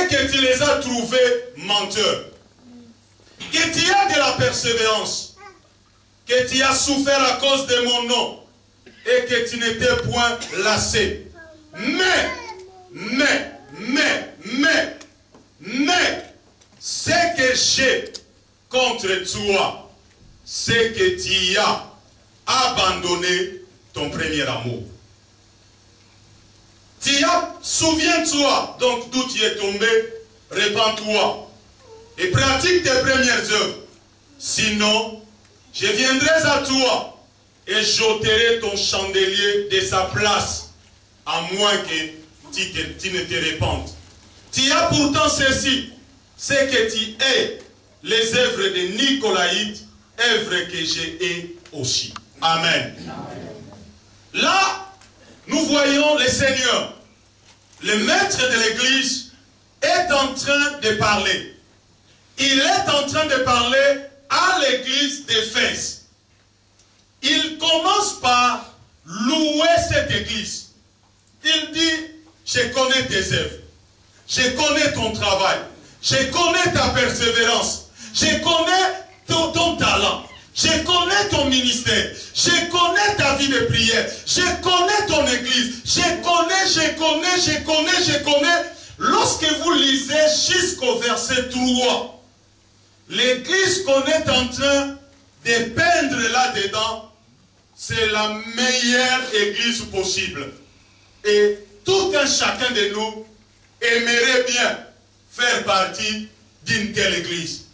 et que tu les as trouvés menteurs. Que tu as de la persévérance. Que tu as souffert à cause de mon nom. Et que tu n'étais point lassé. Mais, ce que j'ai contre toi, c'est que tu as abandonné ton premier amour. Souviens-toi, donc d'où tu es tombé, répands-toi et pratique tes premières œuvres. Sinon, je viendrai à toi et j'ôterai ton chandelier de sa place, à moins que tu ne te répandes. Tu as pourtant ceci, c'est que tu hais les œuvres de Nicolaïte, œuvres que j'ai hais aussi. Amen. Là, nous voyons le Seigneur, le maître de l'église, est en train de parler. Il est en train de parler à l'église d'Éphèse. Il commence par louer cette église. Il dit, je connais tes œuvres, je connais ton travail, je connais ta persévérance, je connais ton talent, je connais ton ministère, je connais ta vie de prière, je connais ton église, je connais. Lorsque vous lisez jusqu'au verset 3, l'église qu'on est en train de peindre là-dedans, c'est la meilleure église possible. Et tout un chacun de nous aimerait bien faire partie d'une telle église.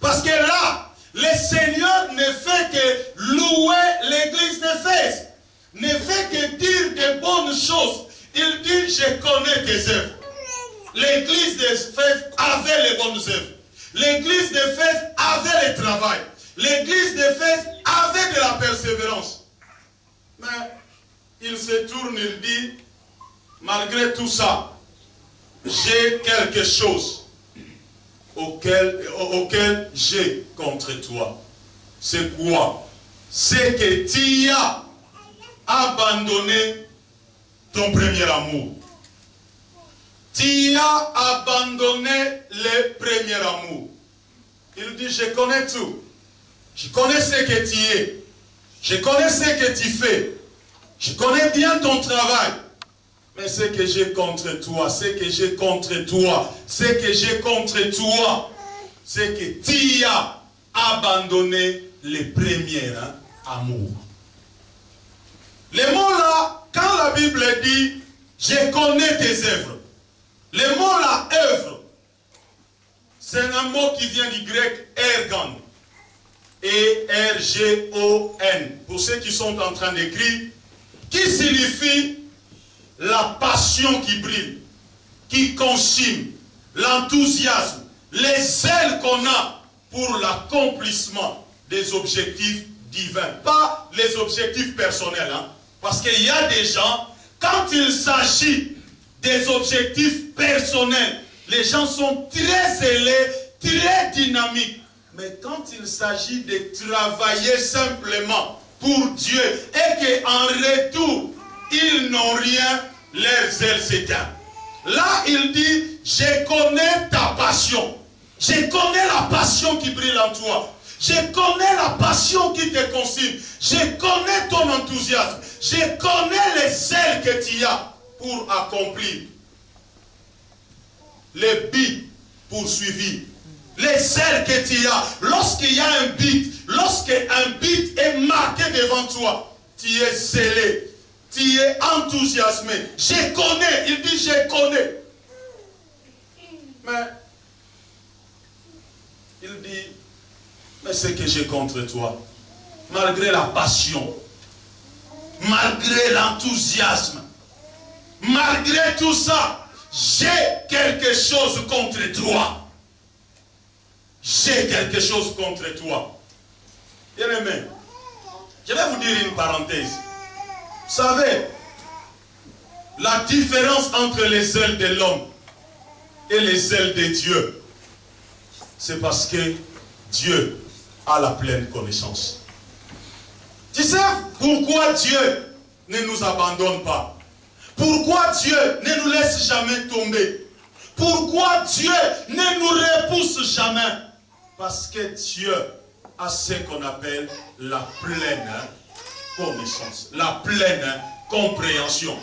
Parce que là, le Seigneur ne fait que louer l'église d'Éphèse, ne fait que dire de bonnes choses. Il dit, je connais tes œuvres. L'église d'Éphèse avait les bonnes œuvres. L'église d'Éphèse avait le travail. L'église d'Éphèse avait de la persévérance. Mais il se tourne, il dit, malgré tout ça, j'ai quelque chose auquel j'ai contre toi. C'est quoi? C'est que tu as abandonné ton premier amour. Tu as abandonné le premier amour. Il dit, je connais tout. Je connais ce que tu es. Je connais ce que tu fais. Je connais bien ton travail. Mais ce que j'ai contre toi, ce que j'ai contre toi, ce que j'ai contre toi, c'est que tu as abandonné le premier amour. Le mot là, quand la Bible dit, je connais tes œuvres, le mot là, œuvre, c'est un mot qui vient du grec ergon. E-R-G-O-N. Pour ceux qui sont en train d'écrire, qui signifie la passion qui brille, qui consume, l'enthousiasme, les ailes qu'on a pour l'accomplissement des objectifs divins. Pas les objectifs personnels. Parce qu'il y a des gens, quand il s'agit des objectifs personnels, les gens sont très zélés, très dynamiques. Mais quand il s'agit de travailler simplement pour Dieu et qu'en retour, ils n'ont rien, leurs ailes s'éteignent. Là, il dit, je connais ta passion. Je connais la passion qui brille en toi. Je connais la passion qui te consume. Je connais ton enthousiasme. Je connais les ailes que tu as pour accomplir les buts poursuivis. Les ailes que tu as, lorsqu'il y a un but, lorsqu'un but est marqué devant toi, tu es zélé, tu es enthousiasmé. Je connais, il dit je connais. Mais, il dit, mais ce que j'ai contre toi, malgré la passion, malgré l'enthousiasme, malgré tout ça, j'ai quelque chose contre toi. J'ai quelque chose contre toi. Bien-aimé, je vais vous dire une parenthèse. Vous savez, la différence entre les ailes de l'homme et les ailes de Dieu, c'est parce que Dieu a la pleine connaissance. Tu sais pourquoi Dieu ne nous abandonne pas? Pourquoi Dieu ne nous laisse jamais tomber? Pourquoi Dieu ne nous repousse jamais? Parce que Dieu a ce qu'on appelle la pleine connaissance, la pleine compréhension.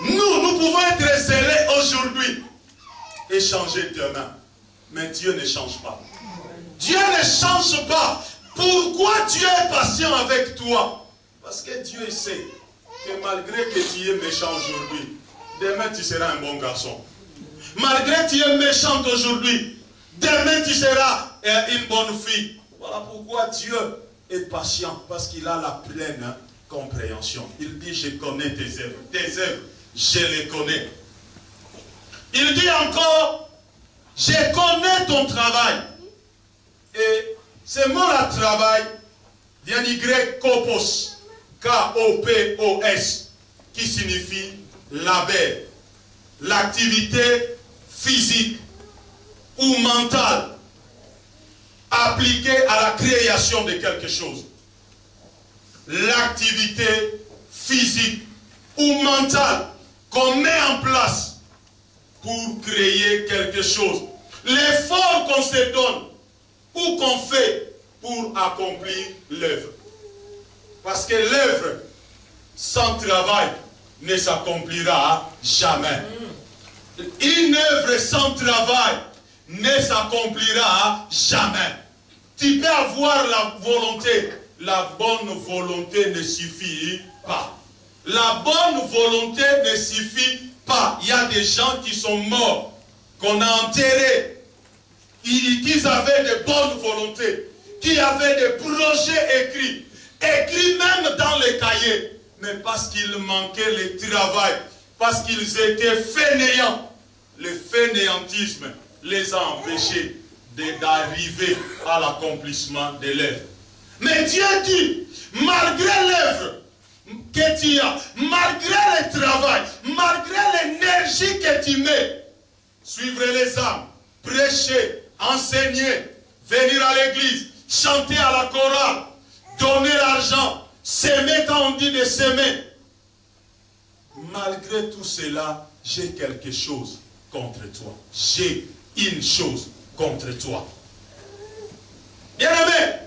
Nous pouvons être zélés aujourd'hui et changer demain. Mais Dieu ne change pas. Dieu ne change pas. Pourquoi Dieu est patient avec toi? Parce que Dieu sait que malgré que tu es méchant aujourd'hui, demain tu seras un bon garçon. Malgré que tu es méchante aujourd'hui, demain tu seras une bonne fille. Voilà pourquoi Dieu est patient. Parce qu'il a la pleine compréhension. Il dit, je connais tes œuvres. Tes œuvres, je les connais. Il dit encore, je connais ton travail. Et ce mot-là, travail, vient du grec kopos, K-O-P-O-S, qui signifie labeur, l'activité physique ou mentale appliquée à la création de quelque chose. L'activité physique ou mentale qu'on met en place pour créer quelque chose. L'effort qu'on se donne ou qu'on fait pour accomplir l'œuvre. Parce que l'œuvre sans travail ne s'accomplira jamais. Une œuvre sans travail ne s'accomplira jamais. Tu peux avoir la volonté. La bonne volonté ne suffit pas. La bonne volonté ne suffit pas. Il y a des gens qui sont morts, qu'on a enterrés, qui avaient de bonnes volontés, qui avaient des projets écrits même dans les cahiers, mais parce qu'il manquait le travail, parce qu'ils étaient fainéants, le fainéantisme les a empêchés d'arriver à l'accomplissement de l'œuvre. Mais Dieu dit, malgré l'œuvre que tu as, malgré le travail, malgré l'énergie que tu mets, suivre les âmes, prêcher, enseigner, venir à l'église, chanter à la chorale, donner l'argent, s'aimer quand on dit de s'aimer. Malgré tout cela, j'ai quelque chose contre toi. J'ai une chose contre toi. Bien-aimé,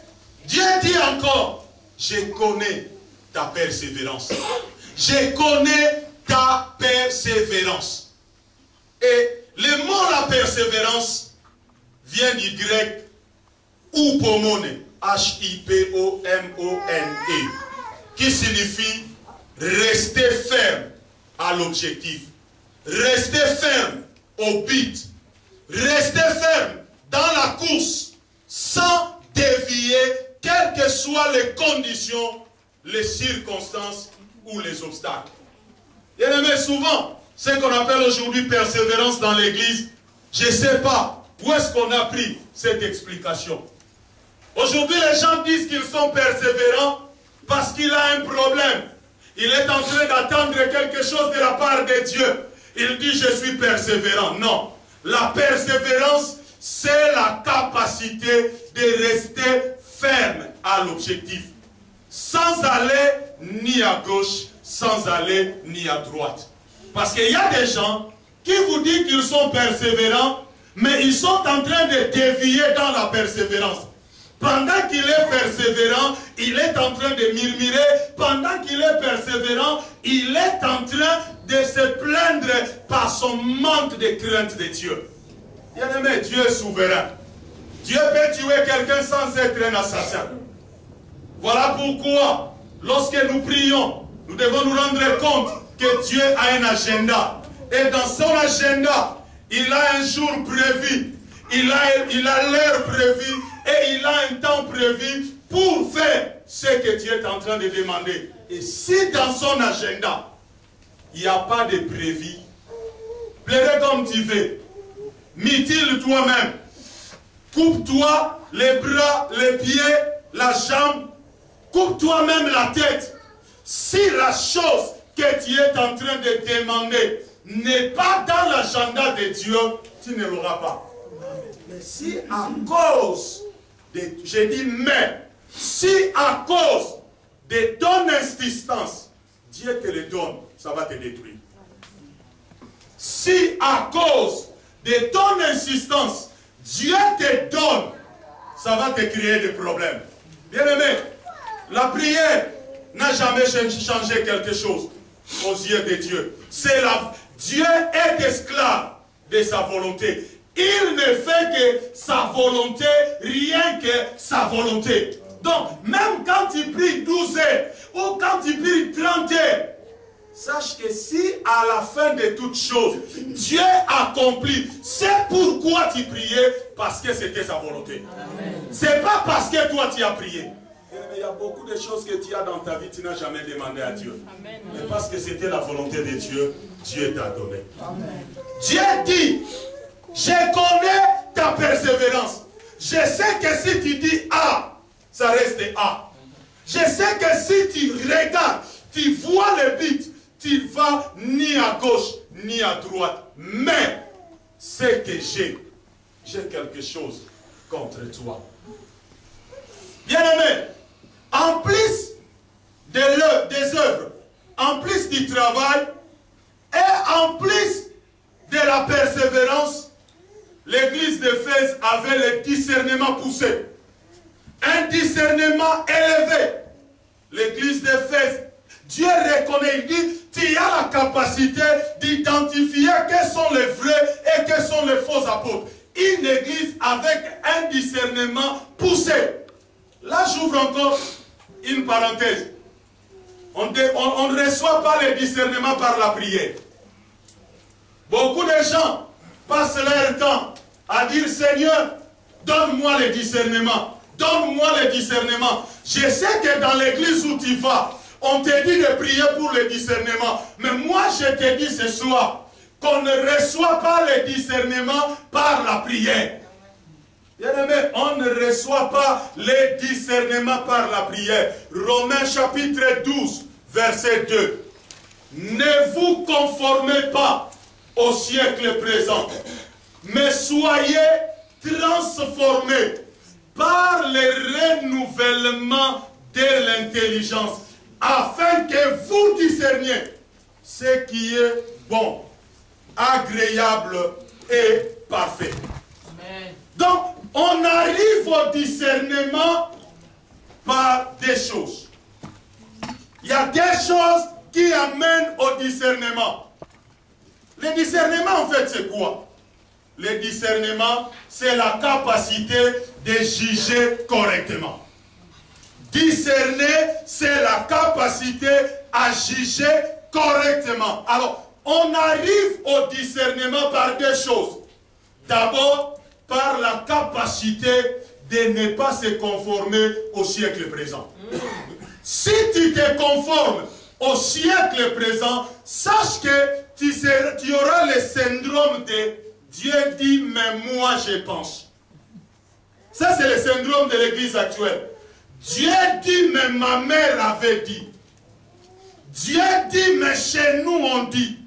Dieu dit encore, je connais ta persévérance. Je connais ta persévérance. Et le mot la persévérance vient du grec upomone, H-I-P-O-M-O-N-E, qui signifie rester ferme à l'objectif, rester ferme au but, rester ferme dans la course, sans dévier, quelles que soient les conditions, les circonstances ou les obstacles. Bien aimé, souvent, ce qu'on appelle aujourd'hui persévérance dans l'église, je ne sais pas où est-ce qu'on a pris cette explication. Aujourd'hui, les gens disent qu'ils sont persévérants parce qu'il a un problème. Il est en train d'attendre quelque chose de la part de Dieu. Il dit, je suis persévérant. Non. La persévérance, c'est la capacité de rester ferme à l'objectif. Sans aller ni à gauche, sans aller ni à droite. Parce qu'il y a des gens qui vous disent qu'ils sont persévérants, mais ils sont en train de dévier dans la persévérance. Pendant qu'il est persévérant, il est en train de murmurer. Pendant qu'il est persévérant, il est en train de se plaindre par son manque de crainte de Dieu. Bien-aimé, Dieu est souverain. Dieu peut tuer quelqu'un sans être un assassin. Voilà pourquoi, lorsque nous prions, nous devons nous rendre compte que Dieu a un agenda. Et dans son agenda, il a un jour prévu. Il a l'heure prévue et il a un temps prévu pour faire ce que Dieu est en train de demander. Et si dans son agenda, il n'y a pas de prévu, plaider comme tu veux, mutile toi-même, coupe-toi les bras, les pieds, la jambe, coupe toi-même la tête. Si la chose que tu es en train de demander n'est pas dans l'agenda de Dieu, tu ne l'auras pas. Mais si à cause de, j'ai dit mais, si à cause de ton insistance, Dieu te le donne, ça va te détruire. Si à cause de ton insistance, Dieu te donne, ça va te créer des problèmes. Bien-aimé, la prière n'a jamais changé quelque chose aux yeux de Dieu. Dieu est esclave de sa volonté. Il ne fait que sa volonté, rien que sa volonté. Donc, même quand il prie 12 heures, ou quand il prie 30 heures, sache que si à la fin de toutes choses, Dieu accomplit, c'est pourquoi tu priais, parce que c'était sa volonté. C'est pas parce que toi tu as prié. Mais il y a beaucoup de choses que tu as dans ta vie, tu n'as jamais demandé à Dieu. Amen. Mais parce que c'était la volonté de Dieu, Dieu t'a donné. Amen. Dieu dit, je connais ta persévérance. Je sais que si tu dis A, ça reste A. Je sais que si tu regardes, tu vois le but, tu ne vas ni à gauche, ni à droite. Mais, c'est que j'ai quelque chose contre toi. Bien-aimé, en plus des œuvres, en plus du travail, et en plus de la persévérance, l'église d'Éphèse avait le discernement poussé. Un discernement élevé. L'église d'Éphèse, Dieu reconnaît, il dit, tu as la capacité d'identifier quels sont les vrais et quels sont les faux apôtres. Une église avec un discernement poussé. Là, j'ouvre encore une parenthèse. On ne reçoit pas le discernement par la prière. Beaucoup de gens passent leur temps à dire, Seigneur, donne-moi le discernement. Donne-moi le discernement. Je sais que dans l'église où tu vas, on te dit de prier pour le discernement. Mais moi, je te dis ce soir qu'on ne reçoit pas le discernement par la prière. Bien-aimé, on ne reçoit pas le discernement par la prière. Romains chapitre 12, verset 2. Ne vous conformez pas au siècle présent, mais soyez transformés par le renouvellement de l'intelligence, afin que vous discerniez ce qui est bon, agréable et parfait. Amen. Donc, on arrive au discernement par des choses. Il y a des choses qui amènent au discernement. Le discernement, en fait, c'est quoi? Le discernement, c'est la capacité de juger correctement. Discerner, c'est la capacité à juger correctement. Alors, on arrive au discernement par deux choses. D'abord, par la capacité de ne pas se conformer au siècle présent. Si tu te conformes au siècle présent, sache que tu auras le syndrome de Dieu dit, mais moi je pense. Ça, c'est le syndrome de l'église actuelle. Dieu dit, mais ma mère avait dit. Dieu dit, mais chez nous on dit.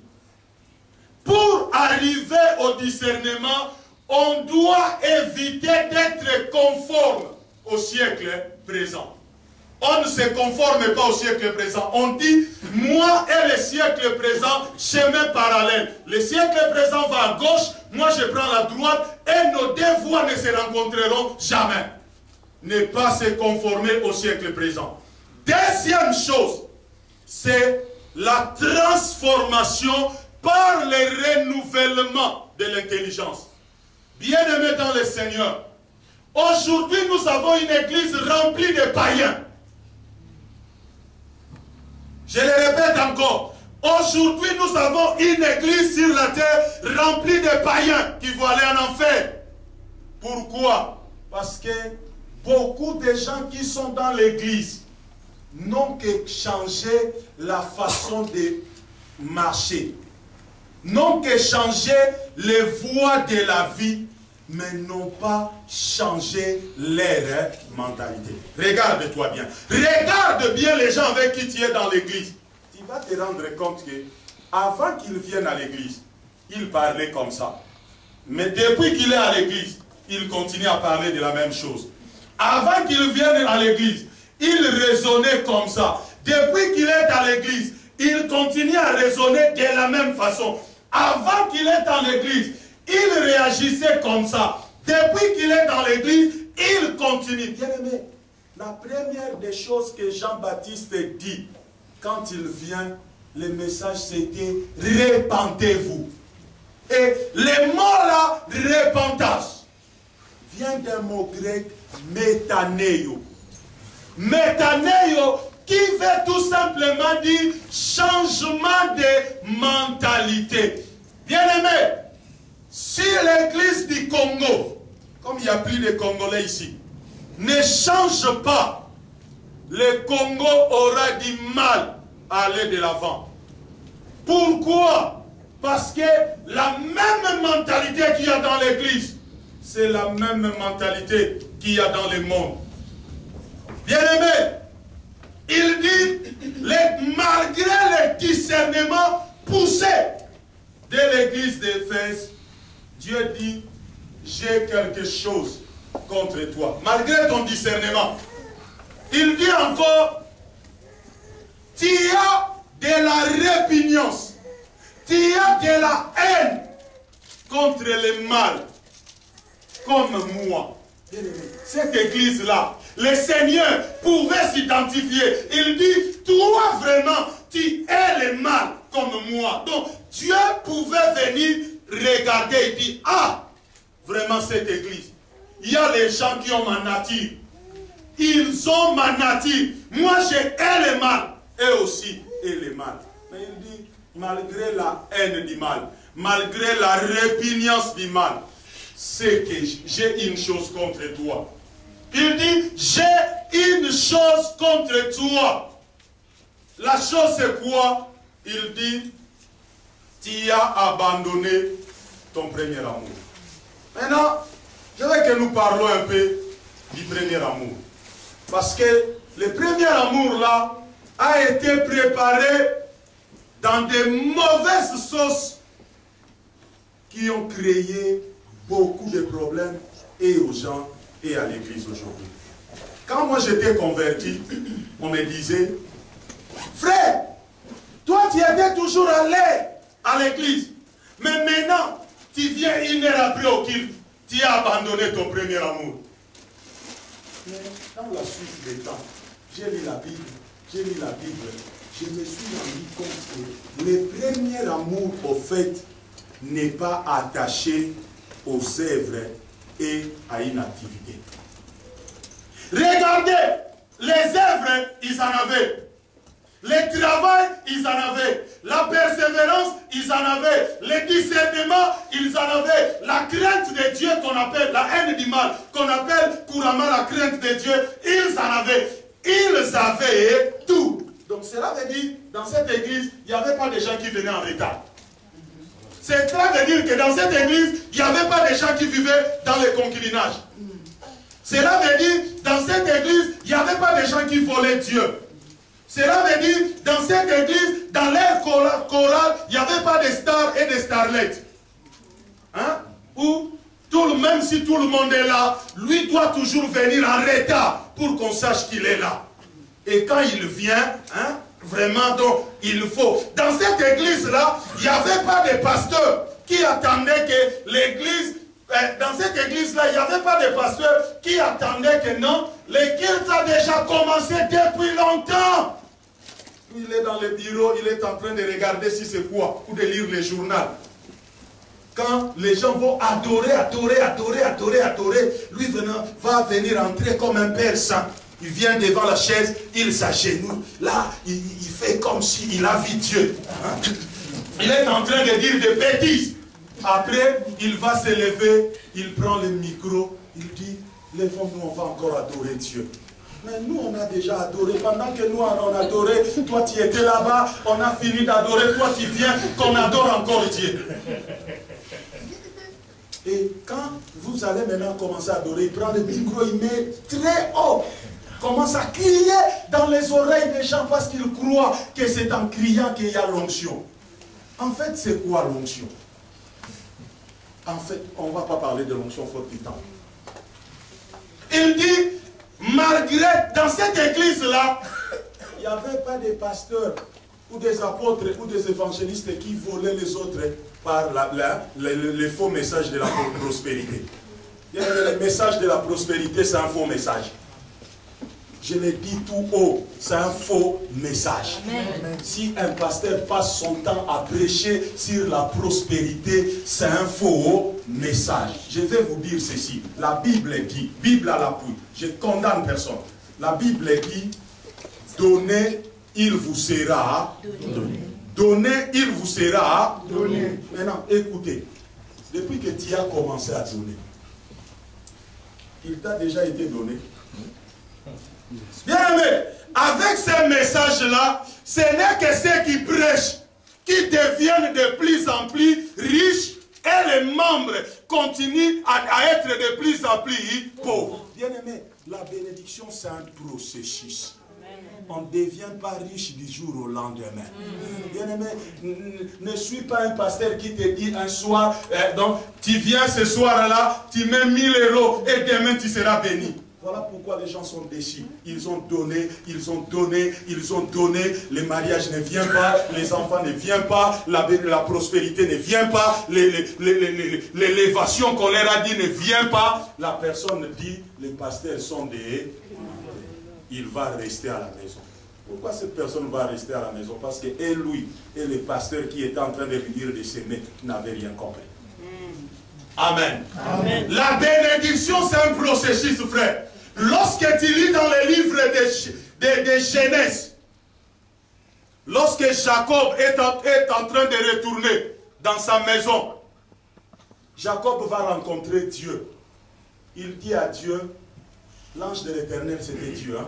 Pour arriver au discernement, on doit éviter d'être conforme au siècle présent. On ne se conforme pas au siècle présent. On dit, moi et le siècle présent, chemin parallèle. Le siècle présent va à gauche, moi je prends la droite, et nos deux voies ne se rencontreront jamais. Ne pas se conformer au siècle présent. Deuxième chose, c'est la transformation par le renouvellement de l'intelligence. Bien-aimés dans le Seigneur, aujourd'hui nous avons une église remplie de païens. Je le répète encore, aujourd'hui nous avons une église sur la terre remplie de païens qui vont aller en enfer. Pourquoi? Parce que beaucoup de gens qui sont dans l'église n'ont que changé la façon de marcher, n'ont que changé les voies de la vie, mais n'ont pas changé leur mentalité. Regarde-toi bien. Regarde bien les gens avec qui tu es dans l'église. Tu vas te rendre compte que avant qu'ils viennent à l'église, ils parlaient comme ça. Mais depuis qu'il est à l'église, il continue à parler de la même chose. Avant qu'il vienne à l'église, il raisonnait comme ça. Depuis qu'il est à l'église, il continue à raisonner de la même façon. Avant qu'il est à l'église, il réagissait comme ça. Depuis qu'il est dans l'église, il continue. Bien aimé, la première des choses que Jean-Baptiste dit, quand il vient, le message c'était « Répentez-vous ». Et les mots là, repentage, vient d'un mot grec « métanéo ». Métanéo, qui veut tout simplement dire changement de mentalité. Bien aimé, si l'église du Congo, comme il n'y a plus de Congolais ici, ne change pas, le Congo aura du mal à aller de l'avant. Pourquoi? Parce que la même mentalité qu'il y a dans l'église, c'est la même mentalité qu'il y a dans le monde. Bien aimé, il dit, malgré le discernement poussé de l'église d'Éphèse, Dieu dit, j'ai quelque chose contre toi. Malgré ton discernement. Il dit encore, tu as de la répugnance, tu as de la haine contre le mal, comme moi. Cette église-là, le Seigneur pouvait s'identifier. Il dit, toi vraiment, tu es le mal comme moi. Donc, Dieu pouvait venir regarder et dire, ah, vraiment cette église. Il y a les gens qui ont ma nature. Ils ont ma nature. Moi, j'ai le mal. Eux aussi, et le mal. Mais il dit, malgré la haine du mal, malgré la répugnance du mal, c'est que j'ai une chose contre toi. Il dit, j'ai une chose contre toi. La chose c'est quoi? Il dit, tu as abandonné ton premier amour. Maintenant, je veux que nous parlons un peu du premier amour. Parce que le premier amour là a été préparé dans de mauvaises sauces qui ont créé beaucoup de problèmes et aux gens et à l'église aujourd'hui. Quand moi j'étais converti, on me disait, frère, toi tu étais toujours allé à l'église, mais maintenant tu viens une heure après au culte, tu as abandonné ton premier amour. Mais dans la suite des temps, j'ai lu la Bible, je me suis rendu compte que le premier amour au fait n'est pas attaché aux œuvres et à une activité. Regardez, les œuvres, ils en avaient. Le travail, ils en avaient. La persévérance, ils en avaient. Le discernement, ils en avaient. La crainte de Dieu qu'on appelle, la haine du mal, qu'on appelle couramment la crainte de Dieu, ils en avaient. Ils avaient tout. Donc cela veut dire, dans cette église, il n'y avait pas de gens qui venaient en retard. C'est ça veut dire que dans cette église, il n'y avait pas de gens qui vivaient dans le concubinage. Cela veut dire, dans cette église, il n'y avait pas de gens qui volaient Dieu. Cela veut dire, dans cette église, dans l'air choral, il n'y avait pas de stars et de starlettes. Hein? Ou, même si tout le monde est là, lui doit toujours venir en retard pour qu'on sache qu'il est là. Et quand il vient, hein, vraiment, donc, il faut. Dans cette église-là, il n'y avait pas de pasteur qui attendait que l'église, dans cette église-là, il n'y avait pas de pasteur qui attendait que non, l'église a déjà commencé depuis longtemps. Il est dans le bureau, il est en train de regarder si c'est quoi, ou de lire le journal. Quand les gens vont adorer, lui va venir entrer comme un père saint. Il vient devant la chaise, il s'agenouille. Là, il fait comme s'il a vu Dieu. Hein? Il est en train de dire des bêtises. Après, il va se lever, il prend le micro, il dit, lèvons-nous, on va encore adorer Dieu. Mais nous, on a déjà adoré. Pendant que nous, on a adoré, toi, tu étais là-bas, on a fini d'adorer, toi, tu viens, qu'on adore encore Dieu. Et quand vous allez maintenant commencer à adorer, il prend le micro, il met très haut. Commence à crier dans les oreilles des gens parce qu'ils croient que c'est en criant qu'il y a l'onction. En fait, c'est quoi l'onction? En fait, on ne va pas parler de l'onction faute du temps. Il dit, malgré, dans cette église-là, il n'y avait pas de pasteurs ou des apôtres ou des évangélistes qui volaient les autres par les faux messages de la prospérité. Le message de la prospérité, c'est un faux message. Je le dis tout haut, c'est un faux message. Amen. Si un pasteur passe son temps à prêcher sur la prospérité, c'est un faux message. Je vais vous dire ceci. La Bible dit, Bible à l'appui, je condamne personne. La Bible dit, donnez, il vous sera donné. Donnez, il vous sera donné. Maintenant, écoutez, depuis que tu as commencé à donner, il t'a déjà été donné. Bien aimé, avec ces messages-là, ce n'est que ceux qui prêchent, qui deviennent de plus en plus riches et les membres continuent à être de plus en plus pauvres. Bien aimé, la bénédiction c'est un processus. On ne devient pas riche du jour au lendemain. Bien aimé, ne suis pas un pasteur qui te dit un soir, donc tu viens ce soir-là, tu mets 1000 € et demain tu seras béni. Voilà pourquoi les gens sont déçus. Ils ont donné, ils ont donné, ils ont donné. Le mariage ne vient pas, les enfants ne viennent pas, la prospérité ne vient pas, l'élévation qu'on leur a dit ne vient pas. La personne dit, les pasteurs sont des... Il va rester à la maison. Pourquoi cette personne va rester à la maison? Parce que lui et le pasteur qui était en train de lui dire de s'aimer n'avaient rien compris. Amen. Amen. La bénédiction, c'est un processus, frère. Lorsque tu lis dans les livres de Genèse, lorsque Jacob est en train de retourner dans sa maison, Jacob va rencontrer Dieu. Il dit à Dieu, l'ange de l'Éternel, c'était Dieu. Hein?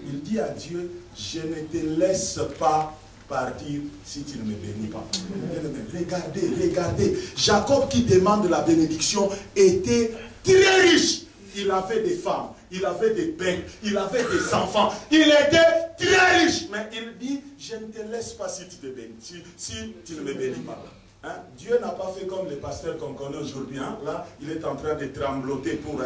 Il dit à Dieu, je ne te laisse pas partir si tu ne me bénis pas. Regardez, regardez. Jacob qui demande la bénédiction était très riche. Il avait des femmes, il avait des becs, il avait des enfants. Il était très riche. Mais il dit, je ne te laisse pas si tu te bénis, si tu ne me bénis pas. Hein? Dieu n'a pas fait comme les pasteurs qu'on connaît aujourd'hui. Hein? Là, il est en train de trembloter pour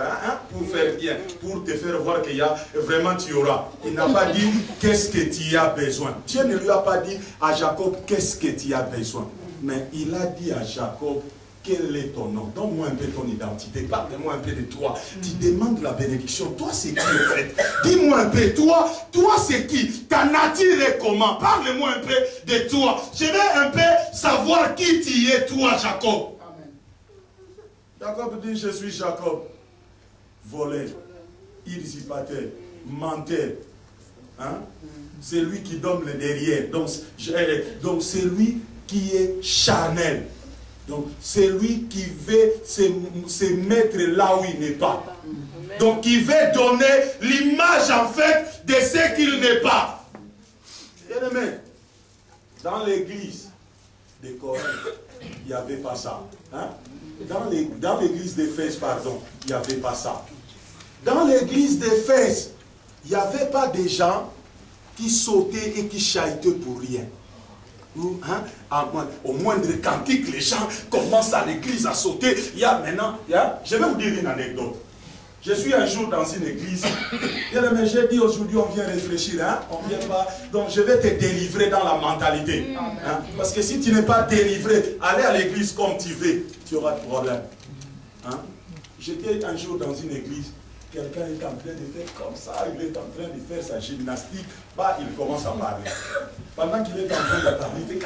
faire bien, pour te faire voir qu'il y a vraiment tu auras. Il n'a pas dit qu'est-ce que tu as besoin. Dieu ne lui a pas dit à Jacob qu'est-ce que tu as besoin. Mais il a dit à Jacob, quel est ton nom? Donne-moi un peu ton identité. Parle-moi un peu de toi. Tu demandes la bénédiction. Toi, c'est qui en fait? Dis-moi un peu. Toi c'est qui? Ta nature est comment? Parle-moi un peu de toi. Je vais un peu savoir qui tu es, toi, Jacob. Amen. Jacob dit, je suis Jacob. Voleur, usurpateur, menteur. Hein? C'est lui qui donne le derrière. Donc c'est lui qui est charnel. Donc, c'est lui qui veut se mettre là où il n'est pas. Donc, il veut donner l'image, en fait, de ce qu'il n'est pas. Bien aimé, dans l'église de Corinthe, il n'y avait pas ça. Hein? Dans l'église d'Éphèse, pardon, il n'y avait pas ça. Dans l'église d'Éphèse, il n'y avait pas des gens qui sautaient et qui chahutaient pour rien. Hein? Au moindre cantique, les gens commencent à l'église à sauter. Il y a maintenant, je vais vous dire une anecdote. Je suis un jour dans une église. Mais j'ai dit aujourd'hui, on vient réfléchir. Hein? On vient pas. Donc je vais te délivrer dans la mentalité. Hein? Parce que si tu n'es pas délivré, aller à l'église comme tu veux, tu auras de problème. Hein? J'étais un jour dans une église. Quelqu'un est en train de faire comme ça, il est en train de faire sa gymnastique, bah, il commence à parler. Pendant qu'il est en train de parler, il fait...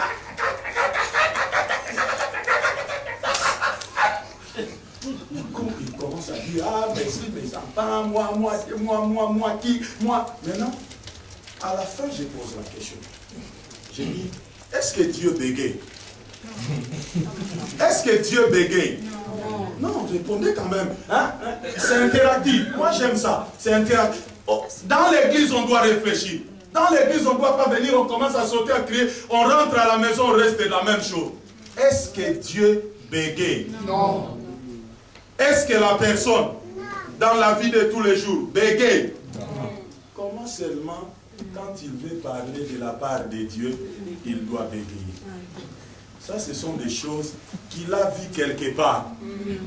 Il commence à dire, ah, merci mes enfants, moi, qui, moi. Maintenant, à la fin, je pose la question. Je dis, est-ce que Dieu bégaye? Est-ce que Dieu bégaye? Non, répondez quand même. Hein? C'est interactif. Moi, j'aime ça. C'est interactif. Dans l'église, on doit réfléchir. Dans l'église, on ne doit pas venir, on commence à sauter, à crier. On rentre à la maison, on reste la même chose. Est-ce que Dieu bégaye? Non. Est-ce que la personne, dans la vie de tous les jours, bégaye? Non. Comment seulement, quand il veut parler de la part de Dieu, il doit bégayer? Ça, ce sont des choses qu'il a vues quelque part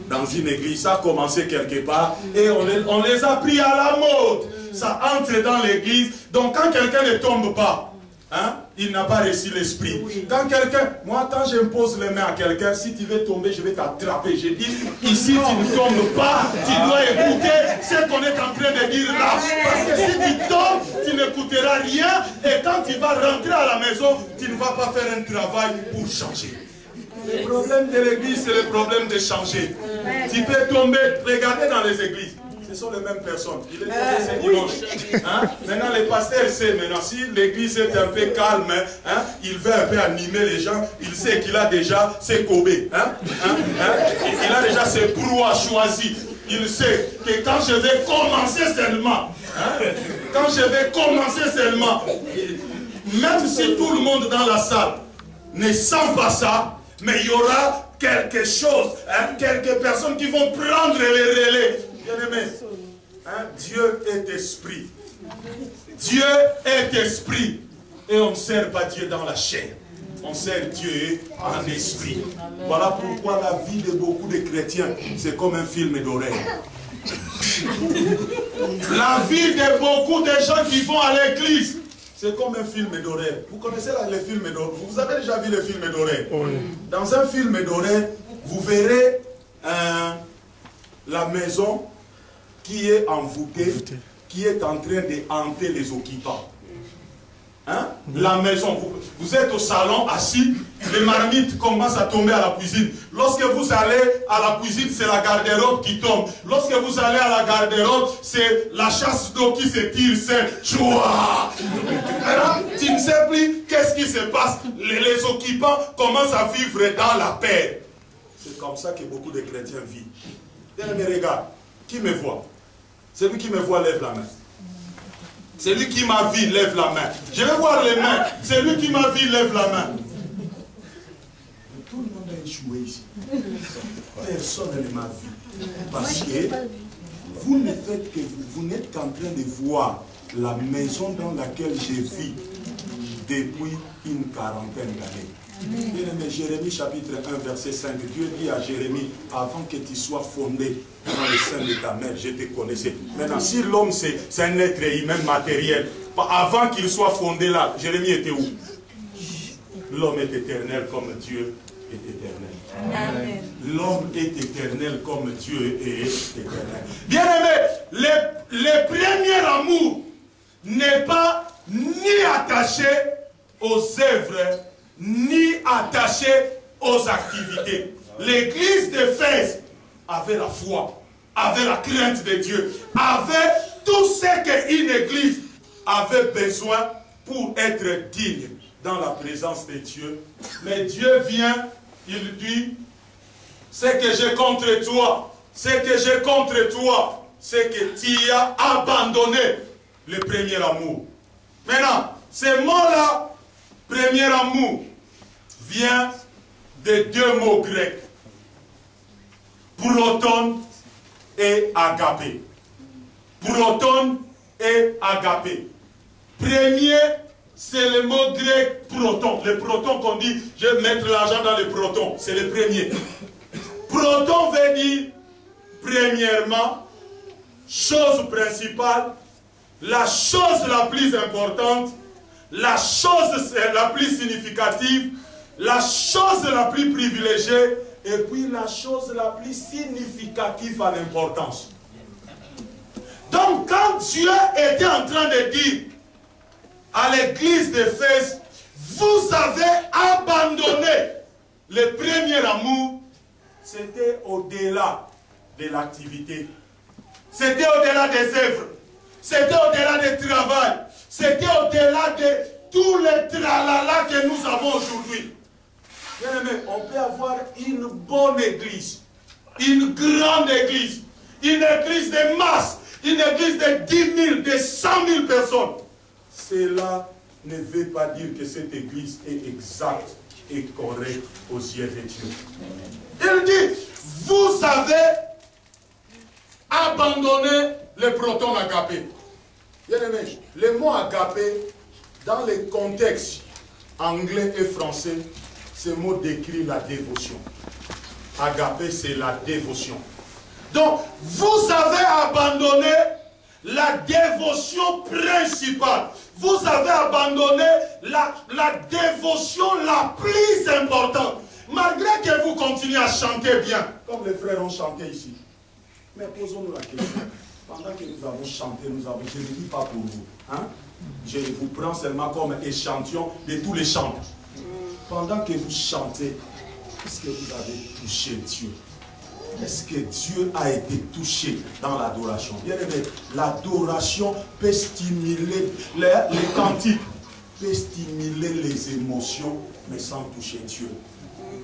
dans une église. Ça a commencé quelque part et on les a pris à la mode. Ça entre dans l'église. Donc, quand quelqu'un ne tombe pas, hein, il n'a pas reçu l'esprit. Quand quelqu'un, moi quand j'impose les mains à quelqu'un, si tu veux tomber, je vais t'attraper. Je dis, ici tu ne tombes pas, tu dois écouter ce qu'on est en train de dire là. Parce que si tu tombes, tu n'écouteras rien. Et quand tu vas rentrer à la maison, tu ne vas pas faire un travail pour changer. Le problème de l'église, c'est le problème de changer. Tu peux tomber, regardez dans les églises. Ce sont les mêmes personnes. Il est tombé ce dimanche. Hein? Maintenant, les pasteurs savent maintenant, si l'église est un peu calme, hein, il veut un peu animer les gens, il sait qu'il a déjà ses cobés. Hein? Il a déjà ses proies choisies. Il sait que quand je vais commencer seulement, hein, quand je vais commencer seulement, même si tout le monde dans la salle ne sent pas ça, mais il y aura quelque chose, hein, quelques personnes qui vont prendre les relais. Bien-aimés, hein, Dieu est esprit. Dieu est esprit. Et on ne sert pas Dieu dans la chair. On sert Dieu en esprit. Voilà pourquoi la vie de beaucoup de chrétiens, c'est comme un film d'horreur. La vie de beaucoup de gens qui vont à l'église, c'est comme un film d'horreur. Vous connaissez les films d'horreur? Vous avez déjà vu les films d'horreur? Oui. Dans un film d'horreur, vous verrez la maison qui est envoûtée, qui est en train de hanter les occupants. Hein? La maison, vous êtes au salon assis, les marmites commencent à tomber à la cuisine. Lorsque vous allez à la cuisine, c'est la garde-robe qui tombe. Lorsque vous allez à la garde-robe, c'est la chasse d'eau qui se tire, c'est chouah. Tu ne sais plus qu'est-ce qui se passe. Les occupants commencent à vivre dans la paix. C'est comme ça que beaucoup de chrétiens vivent. Bien, mais regarde, qui me voit? Celui qui me voit lève la main. Celui qui m'a vu lève la main. Je vais voir les mains. Celui qui m'a vu lève la main. Tout le monde a échoué ici. Personne ne m'a vu. Parce que vous ne faites que vous n'êtes qu'en train de voir la maison dans laquelle je vis depuis une quarantaine d'années. Bien-aimé, Jérémie chapitre 1 verset 5, Dieu dit à Jérémie, avant que tu sois fondé dans le sein de ta mère, je te connaissais. Maintenant, si l'homme c'est un être humain matériel, avant qu'il soit fondé là, Jérémie était où? L'homme est éternel comme Dieu est éternel. L'homme est éternel comme Dieu est éternel. Bien-aimé, le premier amour n'est pas ni attaché aux œuvres, ni attaché aux activités. L'église d'Éphèse avait la foi, avait la crainte de Dieu, avait tout ce qu'une église avait besoin pour être digne dans la présence de Dieu. Mais Dieu vient, il dit, ce que j'ai contre toi, c'est que tu as abandonné le premier amour. Maintenant, ce mot-là, premier amour, vient de deux mots grecs. Proton et agapé. Proton et agapé. Premier, c'est le mot grec proton. Le proton qu'on dit, je vais mettre l'argent dans le proton. C'est le premier. Proton veut dire, premièrement, chose principale, la chose la plus importante, la chose la plus significative, la chose la plus privilégiée, et puis la chose la plus significative à l'importance. Donc quand Dieu était en train de dire à l'église d'Éphèse, vous avez abandonné le premier amour, c'était au-delà de l'activité, c'était au-delà des œuvres, c'était au-delà du travail, c'était au-delà de tous les tralala que nous avons aujourd'hui. Bien-aimé, on peut avoir une bonne église, une grande église, une église de masse, une église de 10 000, de 100 000 personnes. Cela ne veut pas dire que cette église est exacte et correcte aux yeux de Dieu. Il dit, vous avez abandonné le proton agapé. Bien-aimé, le mot agapé, dans les contextes anglais et français, ce mot décrit la dévotion. Agapé, c'est la dévotion. Donc, vous avez abandonné la dévotion principale. Vous avez abandonné la dévotion la plus importante. Malgré que vous continuez à chanter bien, comme les frères ont chanté ici. Mais posons-nous la question. Pendant que nous avons chanté, je ne le dis pas pour vous. Hein? Je vous prends seulement comme échantillon de tous les chants. Pendant que vous chantez, est-ce que vous avez touché Dieu? Est-ce que Dieu a été touché dans l'adoration? Bien aimé, l'adoration peut stimuler les cantiques, peut stimuler les émotions, mais sans toucher Dieu.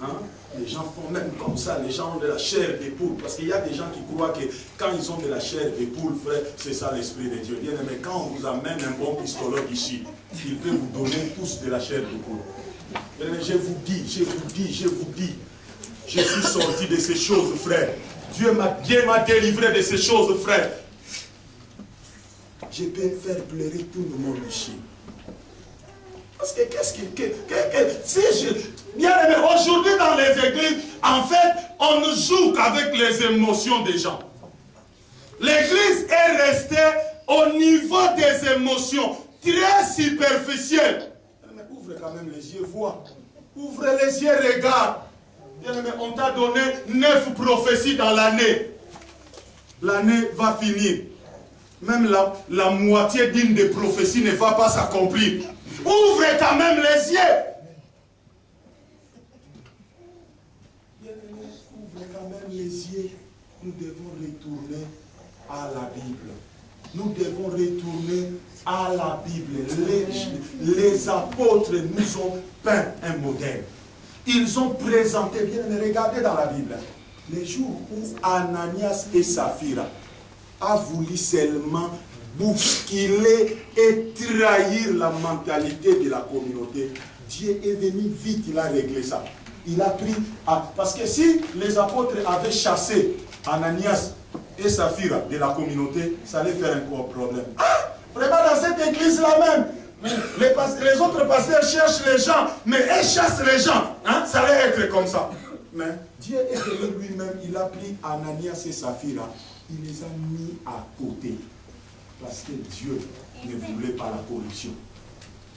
Hein? Les gens font même comme ça, les gens ont de la chair des poules, parce qu'il y a des gens qui croient que quand ils ont de la chair des poules, frère, c'est ça l'esprit de Dieu. Bien aimé, quand on vous amène un bon psychologue ici, il peut vous donner tous de la chair de poule. Bien aimé, je vous dis, je suis sorti de ces choses, frère. Dieu m'a délivré de ces choses, frère. Je peux faire pleurer tout le monde ici. Parce que bien aimé, aujourd'hui dans les églises, en fait, on ne joue qu'avec les émotions des gens. L'église est restée au niveau des émotions, très superficielles. Mais ouvre quand même les yeux, vois. Ouvre les yeux, regarde. Bien aimé, on t'a donné 9 prophéties dans l'année. L'année va finir. Même la moitié d'une des prophéties ne va pas s'accomplir. Ouvre quand même les yeux. Ouvre quand même les yeux. Nous devons retourner à la Bible. Nous devons retourner à la Bible. Les apôtres nous ont peint un modèle. Ils ont présenté, bien regardez dans la Bible, les jours où Ananias et Saphira a voulu seulement bousculer et trahir la mentalité de la communauté. Dieu est venu vite, il a réglé ça. Il a pris, parce que si les apôtres avaient chassé Ananias et Saphira de la communauté, ça allait faire un gros problème. Ah, vraiment dans cette église-là même, les autres pasteurs cherchent les gens, mais elles chassent les gens. Hein? Ça allait être comme ça. Mais Dieu est venu lui-même, il a pris Ananias et Saphira, il les a mis à côté. Parce que Dieu ne voulait pas la corruption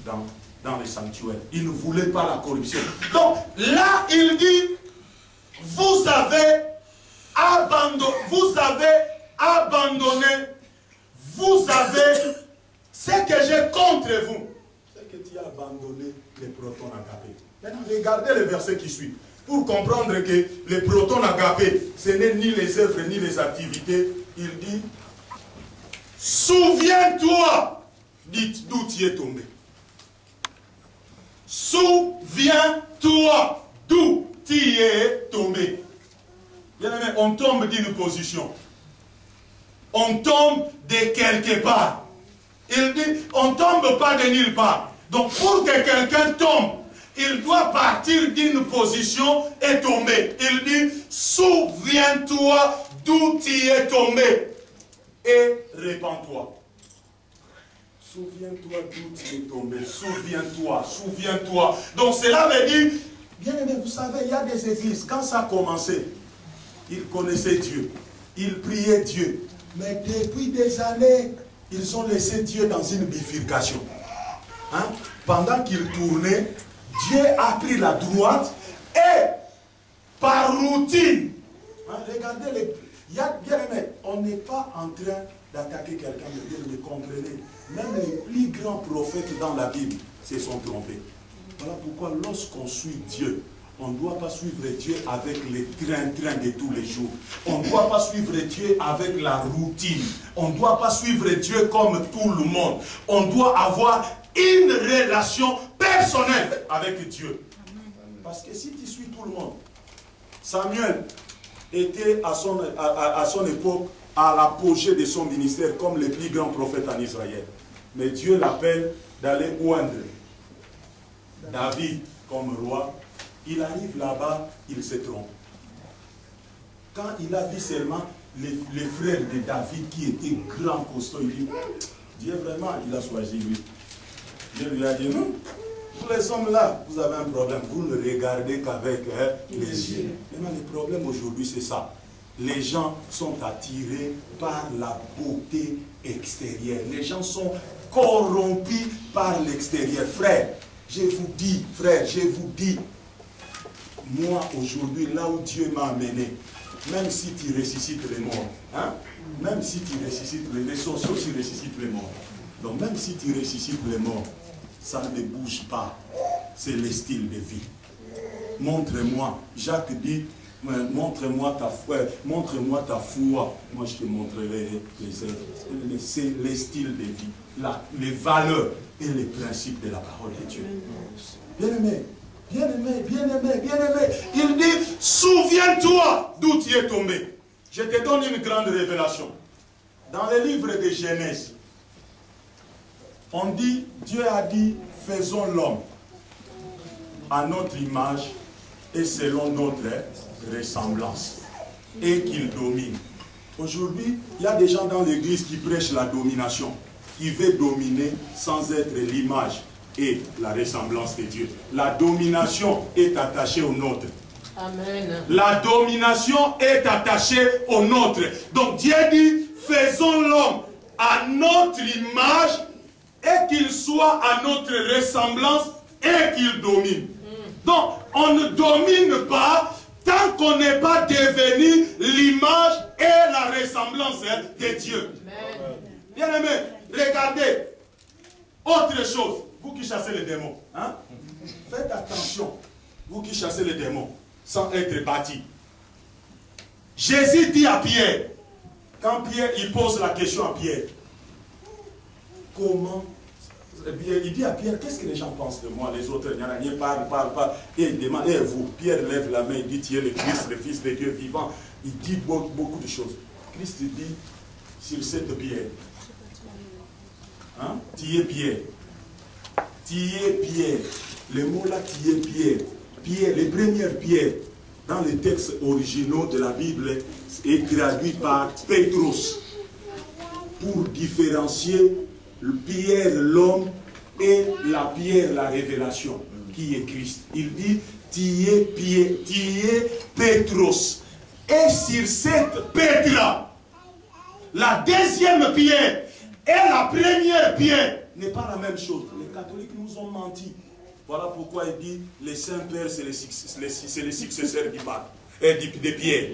dans les sanctuaires. Il ne voulait pas la corruption. Donc là, il dit, vous avez abandonné, vous avez ce que j'ai contre vous. C'est que tu as abandonné les protons agapés. Maintenant, regardez le verset qui suit. Pour comprendre que les protons agapés, ce n'est ni les œuvres ni les activités, il dit, souviens-toi, dites d'où tu es tombé. Souviens-toi d'où tu es tombé. Bien aimé, on tombe d'une position. On tombe de quelque part. Il dit, on ne tombe pas de nulle part. Donc pour que quelqu'un tombe, il doit partir d'une position et tomber. Il dit, souviens-toi d'où tu es tombé et répands-toi. Souviens-toi d'où tu es tombé. Souviens-toi, souviens-toi. Donc cela veut dire, bien aimé, vous savez, il y a des églises, quand ça a commencé, ils connaissaient Dieu, ils priaient Dieu. Mais depuis des années, ils ont laissé Dieu dans une bifurcation. Hein? Pendant qu'ils tournaient, Dieu a pris la droite et par routine. Hein? Regardez, bien aimé, on n'est pas en train d'attaquer quelqu'un, de comprenez. Même les plus grands prophètes dans la Bible se sont trompés. Voilà pourquoi lorsqu'on suit Dieu, on ne doit pas suivre Dieu avec les train-train de tous les jours. On ne doit pas suivre Dieu avec la routine. On ne doit pas suivre Dieu comme tout le monde. On doit avoir une relation personnelle avec Dieu. Parce que si tu suis tout le monde, Samuel était à son époque à l'apogée de son ministère comme le plus grand prophète en Israël. Mais Dieu l'appelle d'aller oindre David comme roi. Il arrive là-bas, il se trompe. Quand il a vu seulement les frères de David qui étaient grands costauds, il dit, Dieu vraiment, il a choisi lui. Dieu lui a dit, non, tous les hommes là, vous avez un problème, vous ne regardez qu'avec les yeux. Maintenant, le problème aujourd'hui, c'est ça. Les gens sont attirés par la beauté extérieure. Les gens sont corrompu par l'extérieur. Frère, je vous dis, moi aujourd'hui, là où Dieu m'a amené, même si tu ressuscites les morts, hein, même si tu ressuscites les sorciers aussi ressuscitent les morts. Donc même si tu ressuscites les morts, ça ne bouge pas. C'est le style de vie. Montre-moi. Jacques dit, montre-moi ta foi. Montre-moi ta foi. Moi, je te montrerai les œuvres. C'est le style de vie, les valeurs et les principes de la parole de Dieu. Bien-aimé, bien-aimé, bien-aimé, bien-aimé. Il dit, souviens-toi d'où tu es tombé. Je te donne une grande révélation. Dans le livre de Genèse, on dit, Dieu a dit, faisons l'homme à notre image et selon notre ressemblance, et qu'il domine. Aujourd'hui, il y a des gens dans l'église qui prêchent la domination, qui veulent dominer sans être l'image et la ressemblance de Dieu. La domination est attachée au nôtre. Amen. La domination est attachée au nôtre. Donc Dieu dit, faisons l'homme à notre image et qu'il soit à notre ressemblance et qu'il domine. Donc, on ne domine pas tant qu'on n'est pas devenu l'image et la ressemblance de Dieu. Bien aimé, regardez. Autre chose, vous qui chassez les démons, hein? Faites attention, vous qui chassez les démons, sans être bâtis. Jésus dit à Pierre, quand Pierre il pose la question à Pierre, comment? Il dit à Pierre, qu'est-ce que les gens pensent de moi? Les autres, il y en a rien, parle. Et il demande, et vous? Pierre lève la main, il dit, tu es le Christ, le Fils de Dieu vivant. Il dit beaucoup de choses. Christ dit, sur cette pierre, hein? Tu es Pierre. Tu es Pierre. Le mot là, tu es Pierre. Pierre, les premières pierres, dans les textes originaux de la Bible, est traduit par Pétros, pour différencier Pierre l'homme et la pierre la révélation qui est Christ. Il dit tu es Pierre, tu es Pétros, et sur cette pierre la deuxième pierre et la première pierre n'est pas la même chose. Les catholiques nous ont menti. Voilà pourquoi il dit les saints-pères c'est les successeurs des pierres,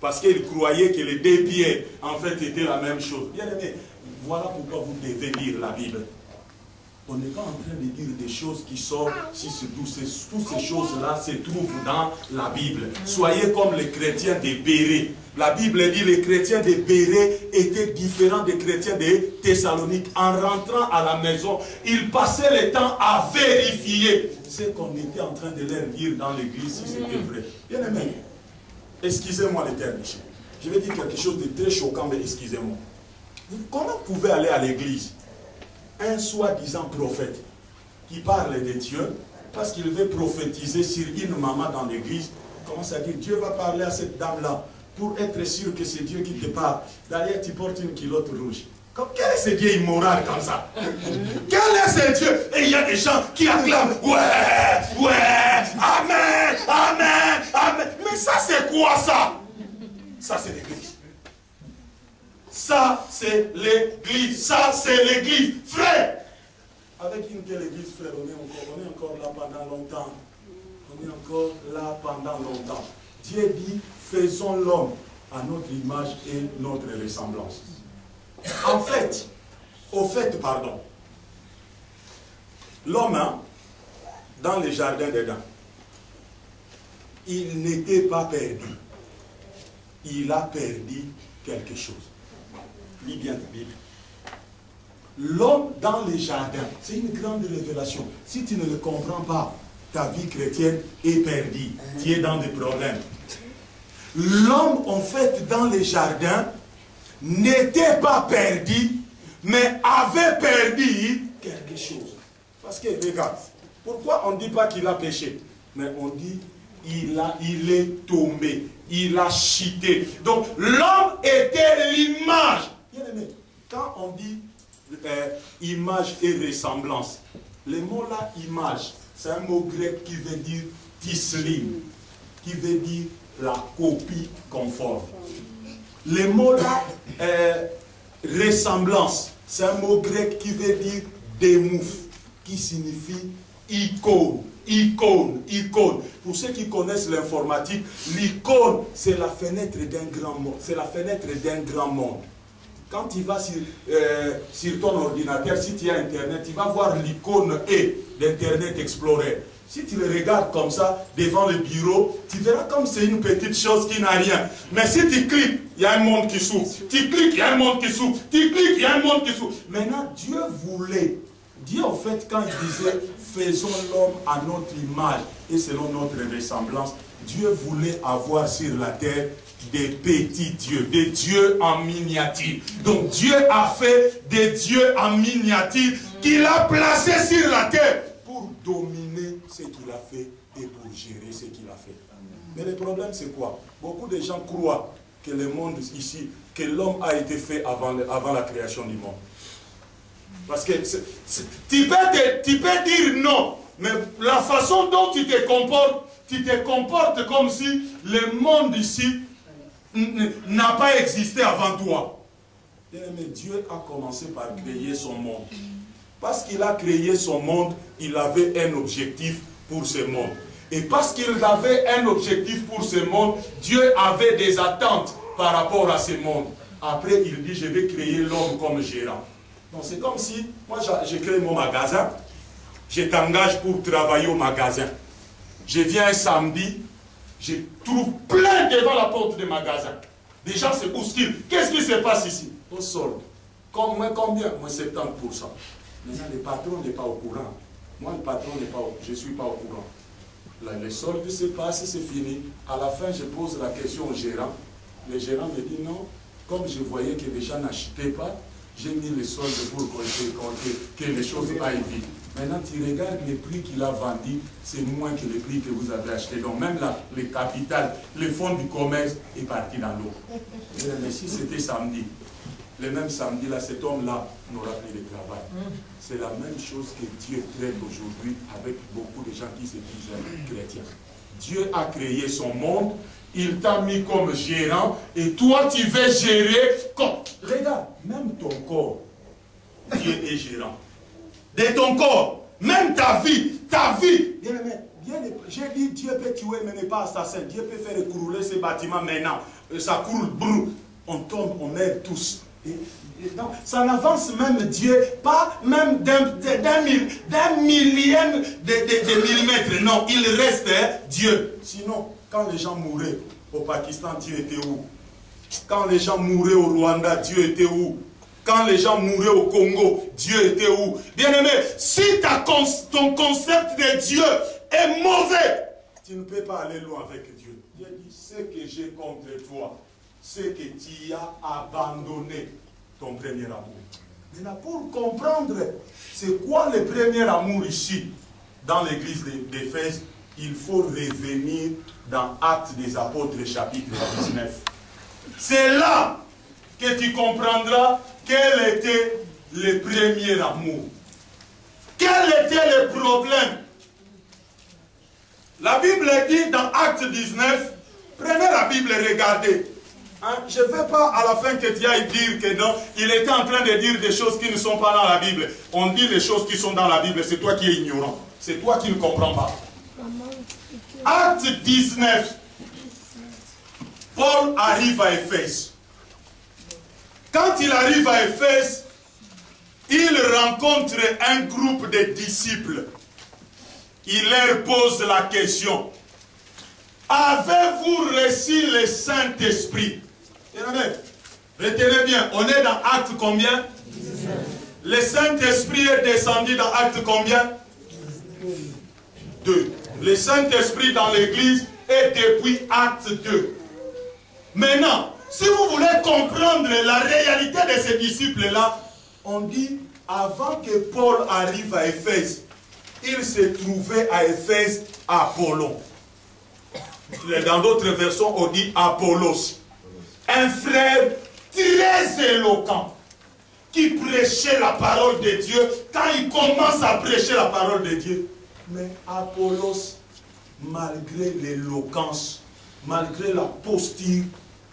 parce qu'ils croyaient que les deux pierres en fait étaient la même chose. Bien aimé, voilà pourquoi vous devez lire la Bible. On n'est pas en train de dire des choses qui sortent, si toutes ces choses-là se trouvent dans la Bible. Soyez comme les chrétiens des Bérés. La Bible dit que les chrétiens des Bérés étaient différents des chrétiens des Thessaloniques. En rentrant à la maison, ils passaient le temps à vérifier ce qu'on était en train de leur dire dans l'église, si c'était vrai. Bien aimé, excusez-moi les termes. Je vais dire quelque chose de très choquant, mais excusez-moi. Comment vous pouvez aller à l'église, un soi-disant prophète qui parle de Dieu, parce qu'il veut prophétiser sur une maman dans l'église, commence à dire Dieu va parler à cette dame-là pour être sûr que c'est Dieu qui te parle. Derrière, tu portes une culotte rouge. Quel est ce Dieu immoral comme ça? Quel est ce Dieu? Et il y a des gens qui acclament ouais, amen, amen, amen. Mais ça, c'est quoi ça? Ça, c'est l'église. Ça, c'est l'église. Ça, c'est l'église. Frère, avec une telle église, frère, on est encore là pendant longtemps. On est encore là pendant longtemps. Dieu dit, faisons l'homme à notre image et notre ressemblance. En fait, l'homme, hein, dans le jardin d'Éden, il n'était pas perdu. Il a perdu quelque chose. Lis bien ta Bible. L'homme dans les jardins, c'est une grande révélation. Si tu ne le comprends pas, ta vie chrétienne est perdue. Tu es dans des problèmes. L'homme, en fait, dans les jardins, n'était pas perdu, mais avait perdu quelque chose. Parce que, regarde, pourquoi on ne dit pas qu'il a péché? Mais on dit, il est tombé, il a chuté. Donc, l'homme était l'image. Bien aimé, quand on dit image et ressemblance, le mot là, image, c'est un mot grec qui veut dire tislim, qui veut dire la copie conforme. Le mot là, ressemblance, C'est un mot grec qui veut dire démouf, qui signifie icône. Icône, icône. Pour ceux qui connaissent l'informatique, l'icône, c'est la fenêtre d'un grand monde. C'est la fenêtre d'un grand monde. Quand tu vas sur ton ordinateur, si tu as Internet, tu vas voir l'icône E d'Internet Explorer. Si tu le regardes comme ça, devant le bureau, tu verras comme c'est une petite chose qui n'a rien. Mais si tu cliques, il y a un monde qui s'ouvre. Tu cliques, il y a un monde qui s'ouvre. Tu cliques, il y a un monde qui s'ouvre. Maintenant, Dieu voulait. Dieu, en fait, quand il disait, faisons l'homme à notre image et selon notre ressemblance, Dieu voulait avoir sur la terre des petits dieux, des dieux en miniature. Donc Dieu a fait des dieux en miniature qu'il a placés sur la terre pour dominer ce qu'il a fait et pour gérer ce qu'il a fait. Mais le problème c'est quoi? Beaucoup de gens croient que le monde ici, que l'homme a été fait avant la création du monde. Parce que tu peux dire non, mais la façon dont tu te comportes comme si le monde ici n'a pas existé avant toi. Mais Dieu a commencé par créer son monde. Parce qu'il a créé son monde, il avait un objectif pour ce monde. Et parce qu'il avait un objectif pour ce monde, Dieu avait des attentes par rapport à ce monde. Après, il dit, je vais créer l'homme comme gérant. Donc c'est comme si, moi j'ai créé mon magasin, je t'engage pour travailler au magasin. Je viens un samedi, je trouve plein devant la porte du magasin. Des gens se bousculent. Qu'est-ce qui se passe ici? Au solde. Combien? Moi 70%. Maintenant le patron n'est pas au courant. Moi le patron n'est pas je ne suis pas au courant. Là, le solde se passe, c'est fini. À la fin, je pose la question au gérant. Le gérant me dit non, comme je voyais que les gens n'achetaient pas, j'ai mis le solde pour que les choses aillent vite. Maintenant, tu regardes les prix qu'il a vendus, c'est moins que les prix que vous avez achetés. Donc même là, le capital, le fonds du commerce est parti dans l'eau. Mais si c'était samedi, le même samedi, là, cet homme-là n'aura plus de travail. C'est la même chose que Dieu traite aujourd'hui avec beaucoup de gens qui se disent chrétiens. Dieu a créé son monde, il t'a mis comme gérant, et toi tu veux gérer comme... Regarde, même ton corps, Dieu est gérant. De ton corps, même ta vie, j'ai dit Dieu peut tuer mais n'est pas assassin. Dieu peut faire écrouler ces bâtiments maintenant. Ça croule, brûle. On tombe, on meurt tous. Donc, ça n'avance même Dieu, pas même d'un millième de millimètre. Non, il reste Dieu. Sinon, quand les gens mouraient au Pakistan, Dieu était où? Quand les gens mouraient au Rwanda, Dieu était où? Quand les gens mouraient au Congo, Dieu était où? Bien-aimé, si ton concept de Dieu est mauvais, tu ne peux pas aller loin avec Dieu. Dieu dit, ce que j'ai contre toi, c'est que tu as abandonné ton premier amour. Maintenant, pour comprendre c'est quoi le premier amour ici, dans l'église d'Éphèse, il faut revenir dans Actes des Apôtres, chapitre 19. C'est là que tu comprendras quel était le premier amour. Quel était le problème? La Bible dit dans Actes 19, prenez la Bible et regardez. Hein? Je ne veux pas à la fin que tu ailles dire que non, il était en train de dire des choses qui ne sont pas dans la Bible. On dit les choses qui sont dans la Bible, c'est toi qui es ignorant. C'est toi qui ne comprends pas. Acte 19. Paul arrive à Éphèse. Quand il arrive à Éphèse, il rencontre un groupe de disciples. Il leur pose la question. Avez-vous reçu le Saint-Esprit? Retenez bien, on est dans Acte combien? 19. Le Saint-Esprit est descendu dans Acte combien? 2. Le Saint-Esprit dans l'Église est depuis Acte 2. Maintenant, si vous voulez comprendre la réalité de ces disciples-là, on dit, avant que Paul arrive à Éphèse, il se trouvait à Éphèse Apollon. Dans d'autres versions, on dit Apollos. Un frère très éloquent qui prêchait la parole de Dieu. Quand il commence à prêcher la parole de Dieu, mais Apollos, malgré l'éloquence, malgré la posture,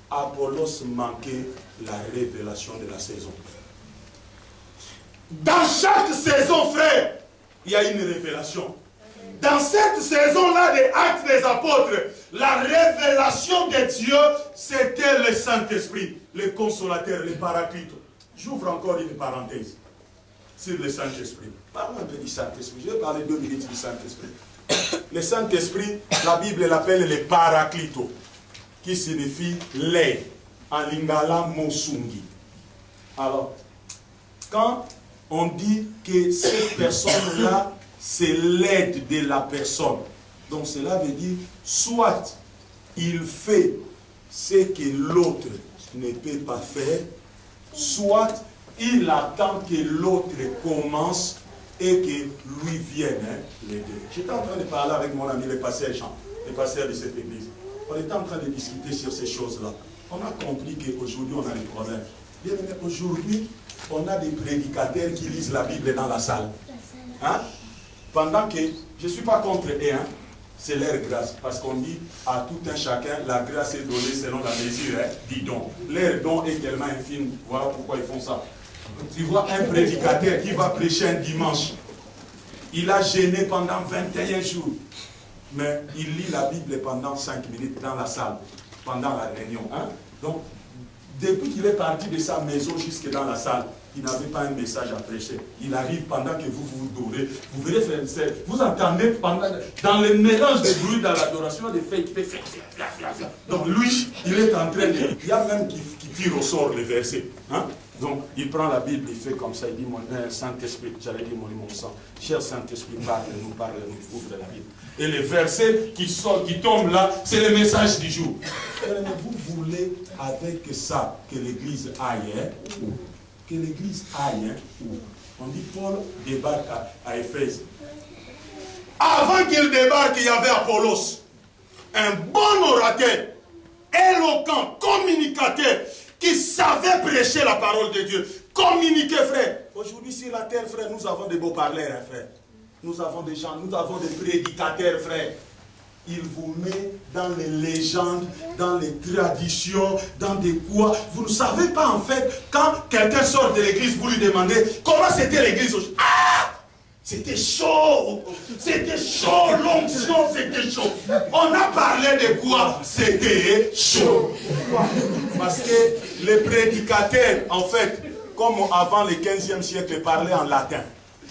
Apollos manquait la révélation de la saison. Dans chaque saison, frère, il y a une révélation. Dans cette saison-là des Actes des Apôtres, la révélation de Dieu, c'était le Saint-Esprit, le consolateur, le paraclite. J'ouvre encore une parenthèse sur le Saint-Esprit. Parlons un peu du Saint-Esprit. Je vais parler 2 minutes du Saint-Esprit. Le Saint-Esprit, la Bible l'appelle le paraclito, qui signifie l'aide, en lingala mosungi. Alors, quand on dit que cette personne-là, c'est l'aide de la personne, donc cela veut dire, soit il fait ce que l'autre ne peut pas faire, soit il attend que l'autre commence et que lui vienne l'aider. J'étais en train de parler avec mon ami le pasteur Jean, le pasteur de cette église. On était en train de discuter sur ces choses-là. On a compris qu'aujourd'hui on a des problèmes. Bien aimé, aujourd'hui, on a des prédicateurs qui lisent la Bible dans la salle. Hein? Pendant que, je ne suis pas contre eux, hein? C'est leur grâce. Parce qu'on dit à tout un chacun, la grâce est donnée selon la mesure du don. Leur don est tellement infime. Voilà pourquoi ils font ça. Tu vois un prédicateur qui va prêcher un dimanche. Il a jeûné pendant 21 jours. Mais il lit la Bible pendant 5 minutes dans la salle, pendant la réunion. Hein? Donc, depuis qu'il est parti de sa maison jusque dans la salle, il n'avait pas un message à prêcher. Il arrive pendant que vous vous dorez. Vous verrez, vous entendez pendant, dans le mélange de bruit dans l'adoration, des faits. Donc lui, il est en train de... Il y a même qui tire au sort les versets. Hein? Donc il prend la Bible, il fait comme ça, il dit, mon Saint-Esprit, j'allais dire mon sang, cher Saint-Esprit, parle-nous, ouvre la Bible. Et les versets qui tombent là, c'est le message du jour. Vous voulez avec ça que l'Église aille, hein? Que l'Église aille, hein? On dit Paul débarque à Éphèse. Avant qu'il débarque, il y avait Apollos, un bon orateur, éloquent, communicateur, qui savait prêcher la parole de Dieu. Communiquer, frère. Aujourd'hui, sur la terre, frère, nous avons des beaux parleurs, hein, frère. Nous avons des gens, nous avons des prédicateurs, frère. Il vous met dans les légendes, dans les traditions, dans des quoi. Vous ne savez pas, en fait, quand quelqu'un sort de l'église, vous lui demandez comment c'était l'église aujourd'hui. Ah! C'était chaud. C'était chaud, l'onction, c'était chaud. On a parlé de quoi? C'était chaud. Parce que les prédicateurs, en fait, comme avant le 15e siècle, parlaient en latin.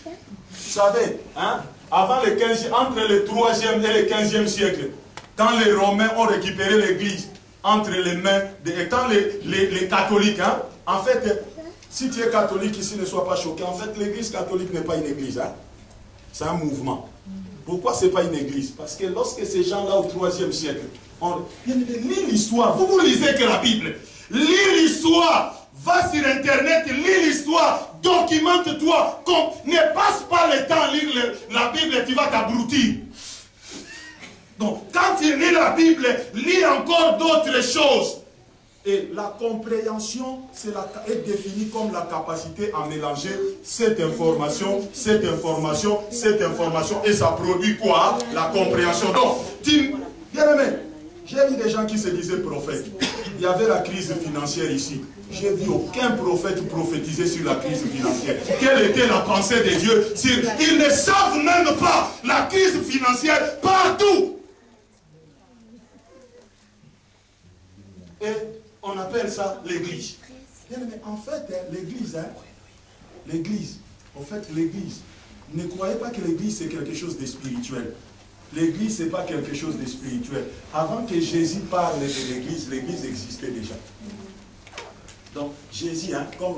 Vous savez, hein? Avant le 15e, entre le 3e et le 15e siècle, quand les Romains ont récupéré l'église entre les mains, quand les catholiques, hein? En fait, si tu es catholique ici, ne sois pas choqué. En fait, l'église catholique n'est pas une église. Hein? C'est un mouvement. Pourquoi ce n'est pas une église? Parce que lorsque ces gens-là, au 3e siècle, lis l'histoire. Vous lisez que la Bible. Lis l'histoire. Va sur Internet, lis l'histoire. Documente-toi. Ne passe pas le temps à lire la Bible et tu vas t'abrutir. Donc, quand tu lis la Bible, lis encore d'autres choses. Et la compréhension est définie comme la capacité à mélanger cette information, cette information, cette information. Et ça produit quoi? La compréhension. Donc, bien aimé, j'ai vu des gens qui se disaient prophètes. Il y avait la crise financière ici. J'ai vu aucun prophète prophétiser sur la crise financière. Quelle était la pensée de Dieu? Ils ne savent même pas la crise financière partout. Et on appelle ça l'église. En fait, l'église, ne croyez pas que l'église c'est quelque chose de spirituel. L'église c'est pas quelque chose de spirituel. Avant que Jésus parle de l'église, l'église existait déjà. Donc Jésus, hein, comme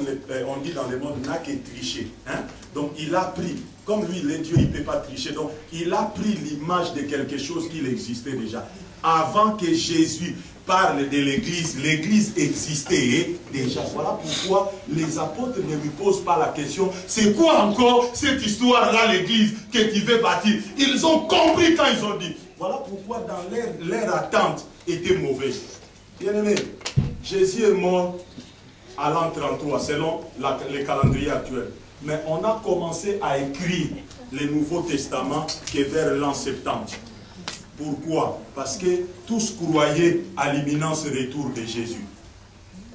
on dit dans le monde, n'a que triché. Hein? Donc il a pris, comme lui il est Dieu, il ne peut pas tricher. Donc il a pris l'image de quelque chose qui existait déjà. Avant que Jésus parle de l'église, l'église existait déjà. Voilà pourquoi les apôtres ne lui posent pas la question, c'est quoi encore cette histoire-là, l'église que tu veux bâtir? Ils ont compris quand ils ont dit. Voilà pourquoi dans leur attente était mauvaise. Bien aimé, Jésus est mort à l'an 33, selon le calendrier actuel. Mais on a commencé à écrire le Nouveau Testament que vers l'an 70. Pourquoi? Parce que tous croyaient à l'imminence retour de Jésus.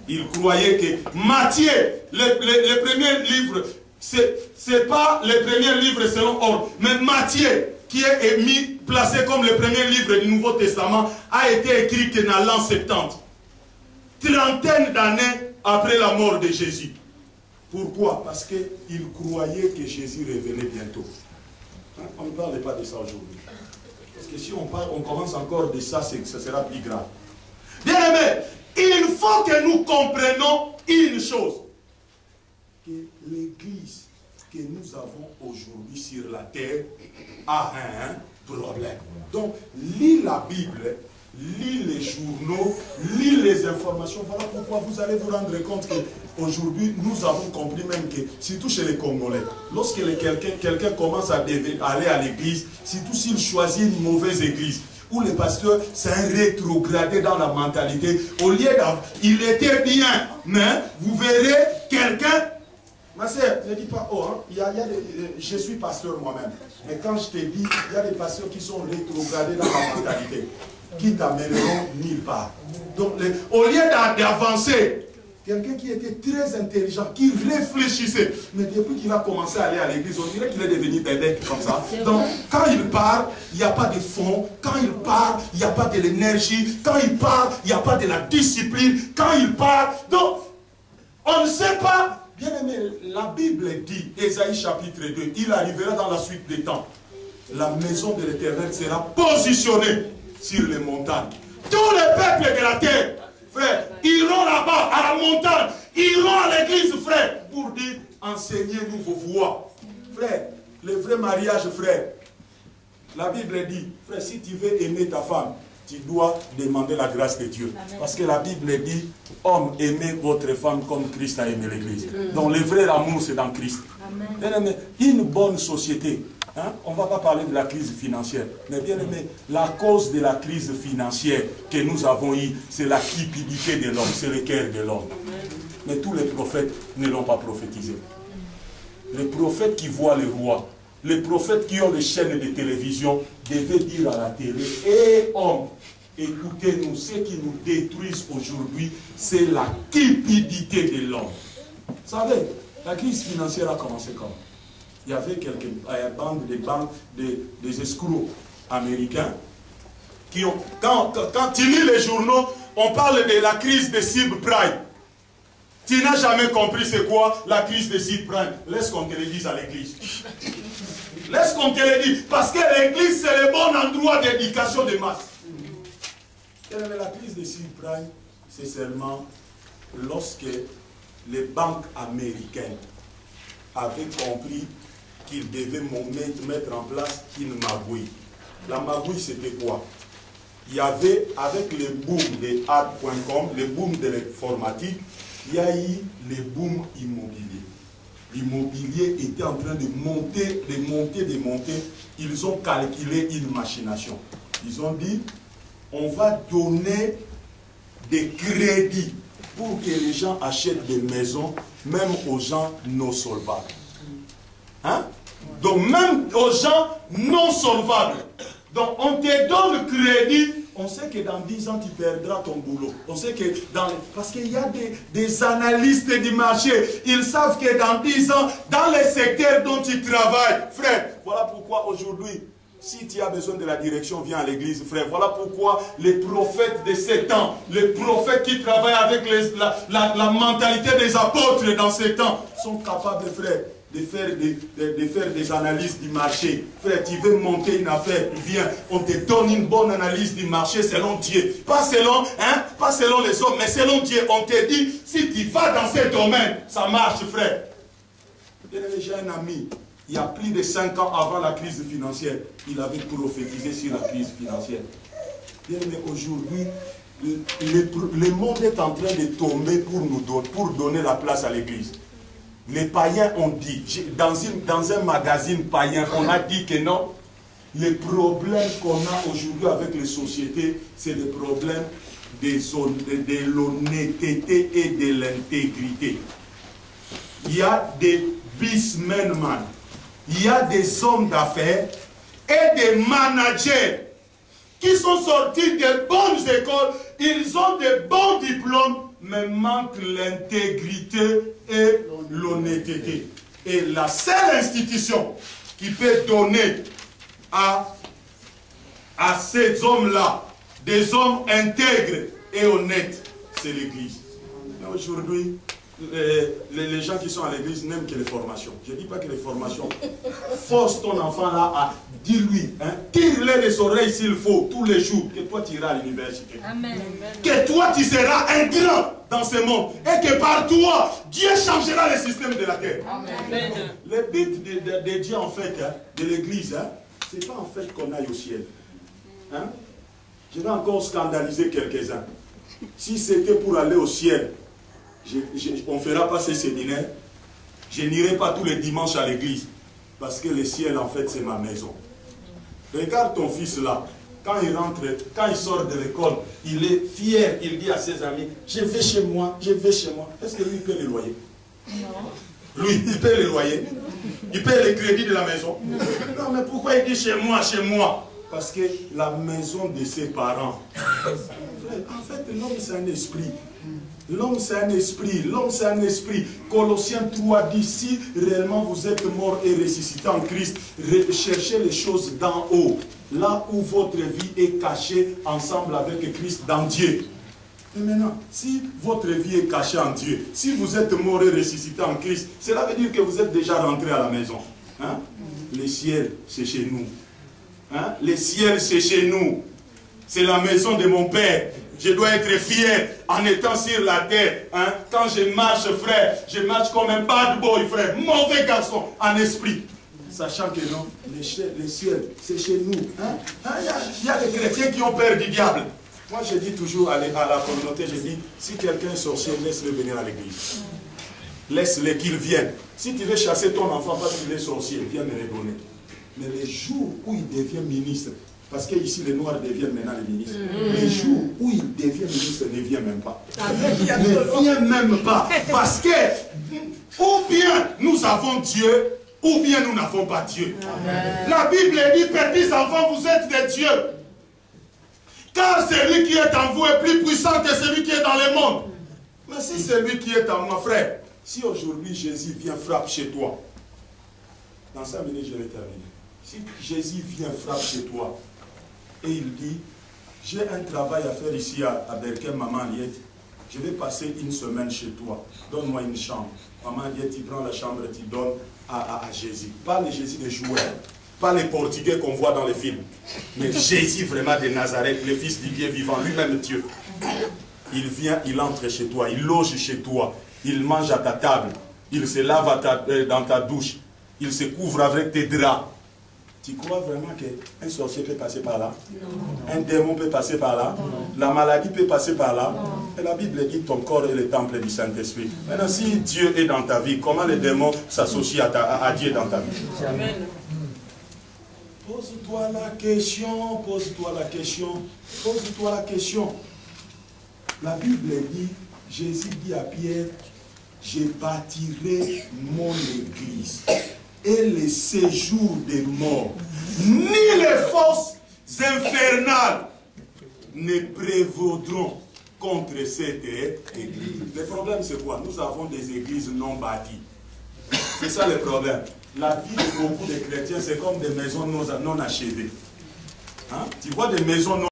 Ils croyaient que Matthieu, le premier livre, c'est pas le premier livre selon ordre, mais Matthieu, qui est placé comme le premier livre du Nouveau Testament, a été écrit que dans l'an 70. Trentaine d'années après la mort de Jésus. Pourquoi? Parce qu'ils croyaient que Jésus revenait bientôt. Hein? On ne parle pas de ça aujourd'hui. Parce que si on commence encore de ça, ça sera plus grave. Bien aimé, il faut que nous comprenions une chose. Que l'église que nous avons aujourd'hui sur la terre a un problème. Donc, lis la Bible, lis les journaux, lis les informations. Voilà pourquoi vous allez vous rendre compte qu'aujourd'hui, nous avons compris même que, surtout chez les Congolais, lorsque quelqu'un commence à aller à l'église, surtout s'il choisit une mauvaise église, où le pasteur s'est rétrogradé dans la mentalité, au lieu il était bien, mais vous verrez quelqu'un. Ma sœur, ne dis pas oh, hein. Je suis pasteur moi-même. Mais quand je te dis, il y a des pasteurs qui sont rétrogradés dans la mentalité, qui t'amèneront nulle part. Donc, au lieu d'avancer, quelqu'un qui était très intelligent, qui réfléchissait, mais depuis qu'il a commencé à aller à l'église, on dirait qu'il est devenu bébé comme ça. Donc, quand il part, il n'y a pas de fond. Quand il part, il n'y a pas de l'énergie. Quand il part, il n'y a pas de la discipline. Quand il part, donc, on ne sait pas. Bien aimé, la Bible dit, Ésaïe chapitre 2, il arrivera dans la suite des temps. La maison de l'Éternel sera positionnée sur les montagnes. Tous les peuples de la terre, frère, iront là-bas, à la montagne, iront à l'église, frère, pour dire, enseignez-nous vos voies. Frère, le vrai mariage, frère, la Bible dit, frère, si tu veux aimer ta femme, tu dois demander la grâce de Dieu. Amen. Parce que la Bible dit, homme, aimez votre femme comme Christ a aimé l'église. Donc le vrai amour, c'est dans Christ. Bien aimé, une bonne société, hein, on ne va pas parler de la crise financière, mais bien aimé, la cause de la crise financière que nous avons eue, c'est la cupidité de l'homme, c'est le cœur de l'homme. Mais tous les prophètes ne l'ont pas prophétisé. Les prophètes qui voient le roi, les prophètes qui ont les chaînes de télévision devaient dire à la télé, hé homme, écoutez-nous, ce qui nous détruisent aujourd'hui, c'est la cupidité de l'homme. Vous savez, la crise financière a commencé comment? Il y avait quelques bandes, des escrocs américains qui ont, quand tu lis les journaux, on parle de la crise des subprimes. Tu n'as jamais compris c'est quoi la crise des subprimes. Laisse qu'on te le dise à l'église. Laisse qu'on te le dise. Parce que l'église, c'est le bon endroit d'éducation de masse. La crise des subprimes, c'est seulement lorsque les banques américaines avaient compris qu'ils devaient mettre en place une magouille. La magouille, c'était quoi? Il y avait, avec le boom de art.com, le boom de l'informatique, il y a eu le boom immobilier. L'immobilier était en train de monter, de monter. Ils ont calculé une machination. Ils ont dit, on va donner des crédits pour que les gens achètent des maisons, même aux gens non solvables. Hein? Donc même aux gens non solvables. Donc on te donne le crédit. On sait que dans 10 ans, tu perdras ton boulot. On sait que parce qu'il y a des analystes du marché. Ils savent que dans 10 ans, dans les secteurs dont tu travailles, frère, voilà pourquoi aujourd'hui, si tu as besoin de la direction, viens à l'église, frère. Voilà pourquoi les prophètes de ces temps, les prophètes qui travaillent avec la mentalité des apôtres dans ces temps, sont capables, frère, de faire des analyses du marché. Frère, tu veux monter une affaire, viens, on te donne une bonne analyse du marché selon Dieu. Pas selon les hommes, mais selon Dieu. On te dit, si tu vas dans ce domaine, ça marche, frère. J'ai un ami, il y a plus de 5 ans avant la crise financière, il avait prophétisé sur la crise financière. Bien, mais aujourd'hui, le monde est en train de tomber pour donner la place à l'église. Les païens ont dit, dans un magazine païen, on a dit que non, les problèmes qu'on a aujourd'hui avec les sociétés, c'est le problème de l'honnêteté et de l'intégrité. Il y a des businessmen, il y a des hommes d'affaires et des managers qui sont sortis de bonnes écoles, ils ont de bons diplômes, mais manquent l'intégrité et l'honnêteté. Et la seule institution qui peut donner à ces hommes-là, des hommes intègres et honnêtes, c'est l'Église. Mais aujourd'hui, les gens qui sont à l'église n'aiment que les formations. Je ne dis pas que les formations. Force ton enfant là à dis-lui, hein, tire-les les oreilles s'il faut, tous les jours, que toi tu iras à l'université. Amen. Que toi tu seras un grand dans ce monde. Et que par toi, Dieu changera le système de la terre. Amen. Le but de Dieu en fait, hein, de l'église, hein, c'est pas en fait qu'on aille au ciel. Hein? Je vais encore scandaliser quelques-uns. Si c'était pour aller au ciel, on ne fera pas ces séminaires. Je n'irai pas tous les dimanches à l'église. Parce que le ciel, en fait, c'est ma maison. Regarde ton fils là. Quand il rentre, quand il sort de l'école, il est fier. Il dit à ses amis, je vais chez moi, je vais chez moi. Est-ce que lui paie le loyer? Non. Lui, il paie le loyer. Il paie le crédit de la maison. Non, mais pourquoi il dit chez moi, chez moi? Parce que la maison de ses parents. En fait, l'homme, c'est un esprit. L'homme, c'est un esprit. L'homme, c'est un esprit. Colossiens 3 dit, si réellement vous êtes mort et ressuscité en Christ, cherchez les choses d'en haut. Là où votre vie est cachée ensemble avec Christ dans Dieu. Et maintenant, si votre vie est cachée en Dieu, si vous êtes mort et ressuscité en Christ, cela veut dire que vous êtes déjà rentré à la maison. Hein? Le ciel, c'est chez nous. Hein? Le ciel, c'est chez nous. C'est la maison de mon Père. Je dois être fier en étant sur la terre. Hein? Quand je marche, frère, je marche comme un bad boy, frère. Mauvais garçon, en esprit. Sachant que non, le ciel, c'est chez nous. Hein? Il y a des chrétiens qui ont peur du diable. Moi, je dis toujours à la communauté, je dis, si quelqu'un est sorcier, laisse-le venir à l'église. Laisse-le qu'il vienne. Si tu veux chasser ton enfant parce qu'il est sorcier, viens me le donner. Mais les jours où il devient ministre, parce qu'ici les Noirs deviennent maintenant les ministres, les jours où il devient ministre, ne vient même pas. Ne vient même pas. Parce que, ou bien nous avons Dieu, ou bien nous n'avons pas Dieu. Amen. La Bible dit, petits enfants, vous êtes des dieux. Car celui qui est en vous est plus puissant que celui qui est dans le monde. Mais si celui qui est en moi, frère, si aujourd'hui Jésus vient frapper chez toi, dans 5 minutes je vais terminer. Si Jésus vient frapper chez toi, et il dit, j'ai un travail à faire ici à Berkem, maman Aliette, je vais passer une semaine chez toi, donne-moi une chambre. Maman Aliette, tu prends la chambre et tu donnes à Jésus. Pas le Jésus des joueurs, pas les Portugais qu'on voit dans les films, mais Jésus vraiment de Nazareth, le Fils du Dieu vivant, lui-même Dieu. Il vient, il entre chez toi, il loge chez toi, il mange à ta table, il se lave dans ta douche, il se couvre avec tes draps. Tu crois vraiment qu'un sorcier peut passer par là? Non. Un démon peut passer par là? Non. La maladie peut passer par là? Non. Et la Bible dit que ton corps est le temple du Saint-Esprit. Maintenant, si Dieu est dans ta vie, comment les démons s'associent à Dieu dans ta vie? Amen. Pose-toi la question, pose-toi la question, pose-toi la question. La Bible dit, Jésus dit à Pierre, je bâtirai mon église. Et les séjours des morts, ni les forces infernales ne prévaudront contre cette église. Le problème c'est quoi? Nous avons des églises non bâties. C'est ça le problème. La vie de beaucoup de chrétiens, c'est comme des maisons non achevées. Hein? Tu vois des maisons non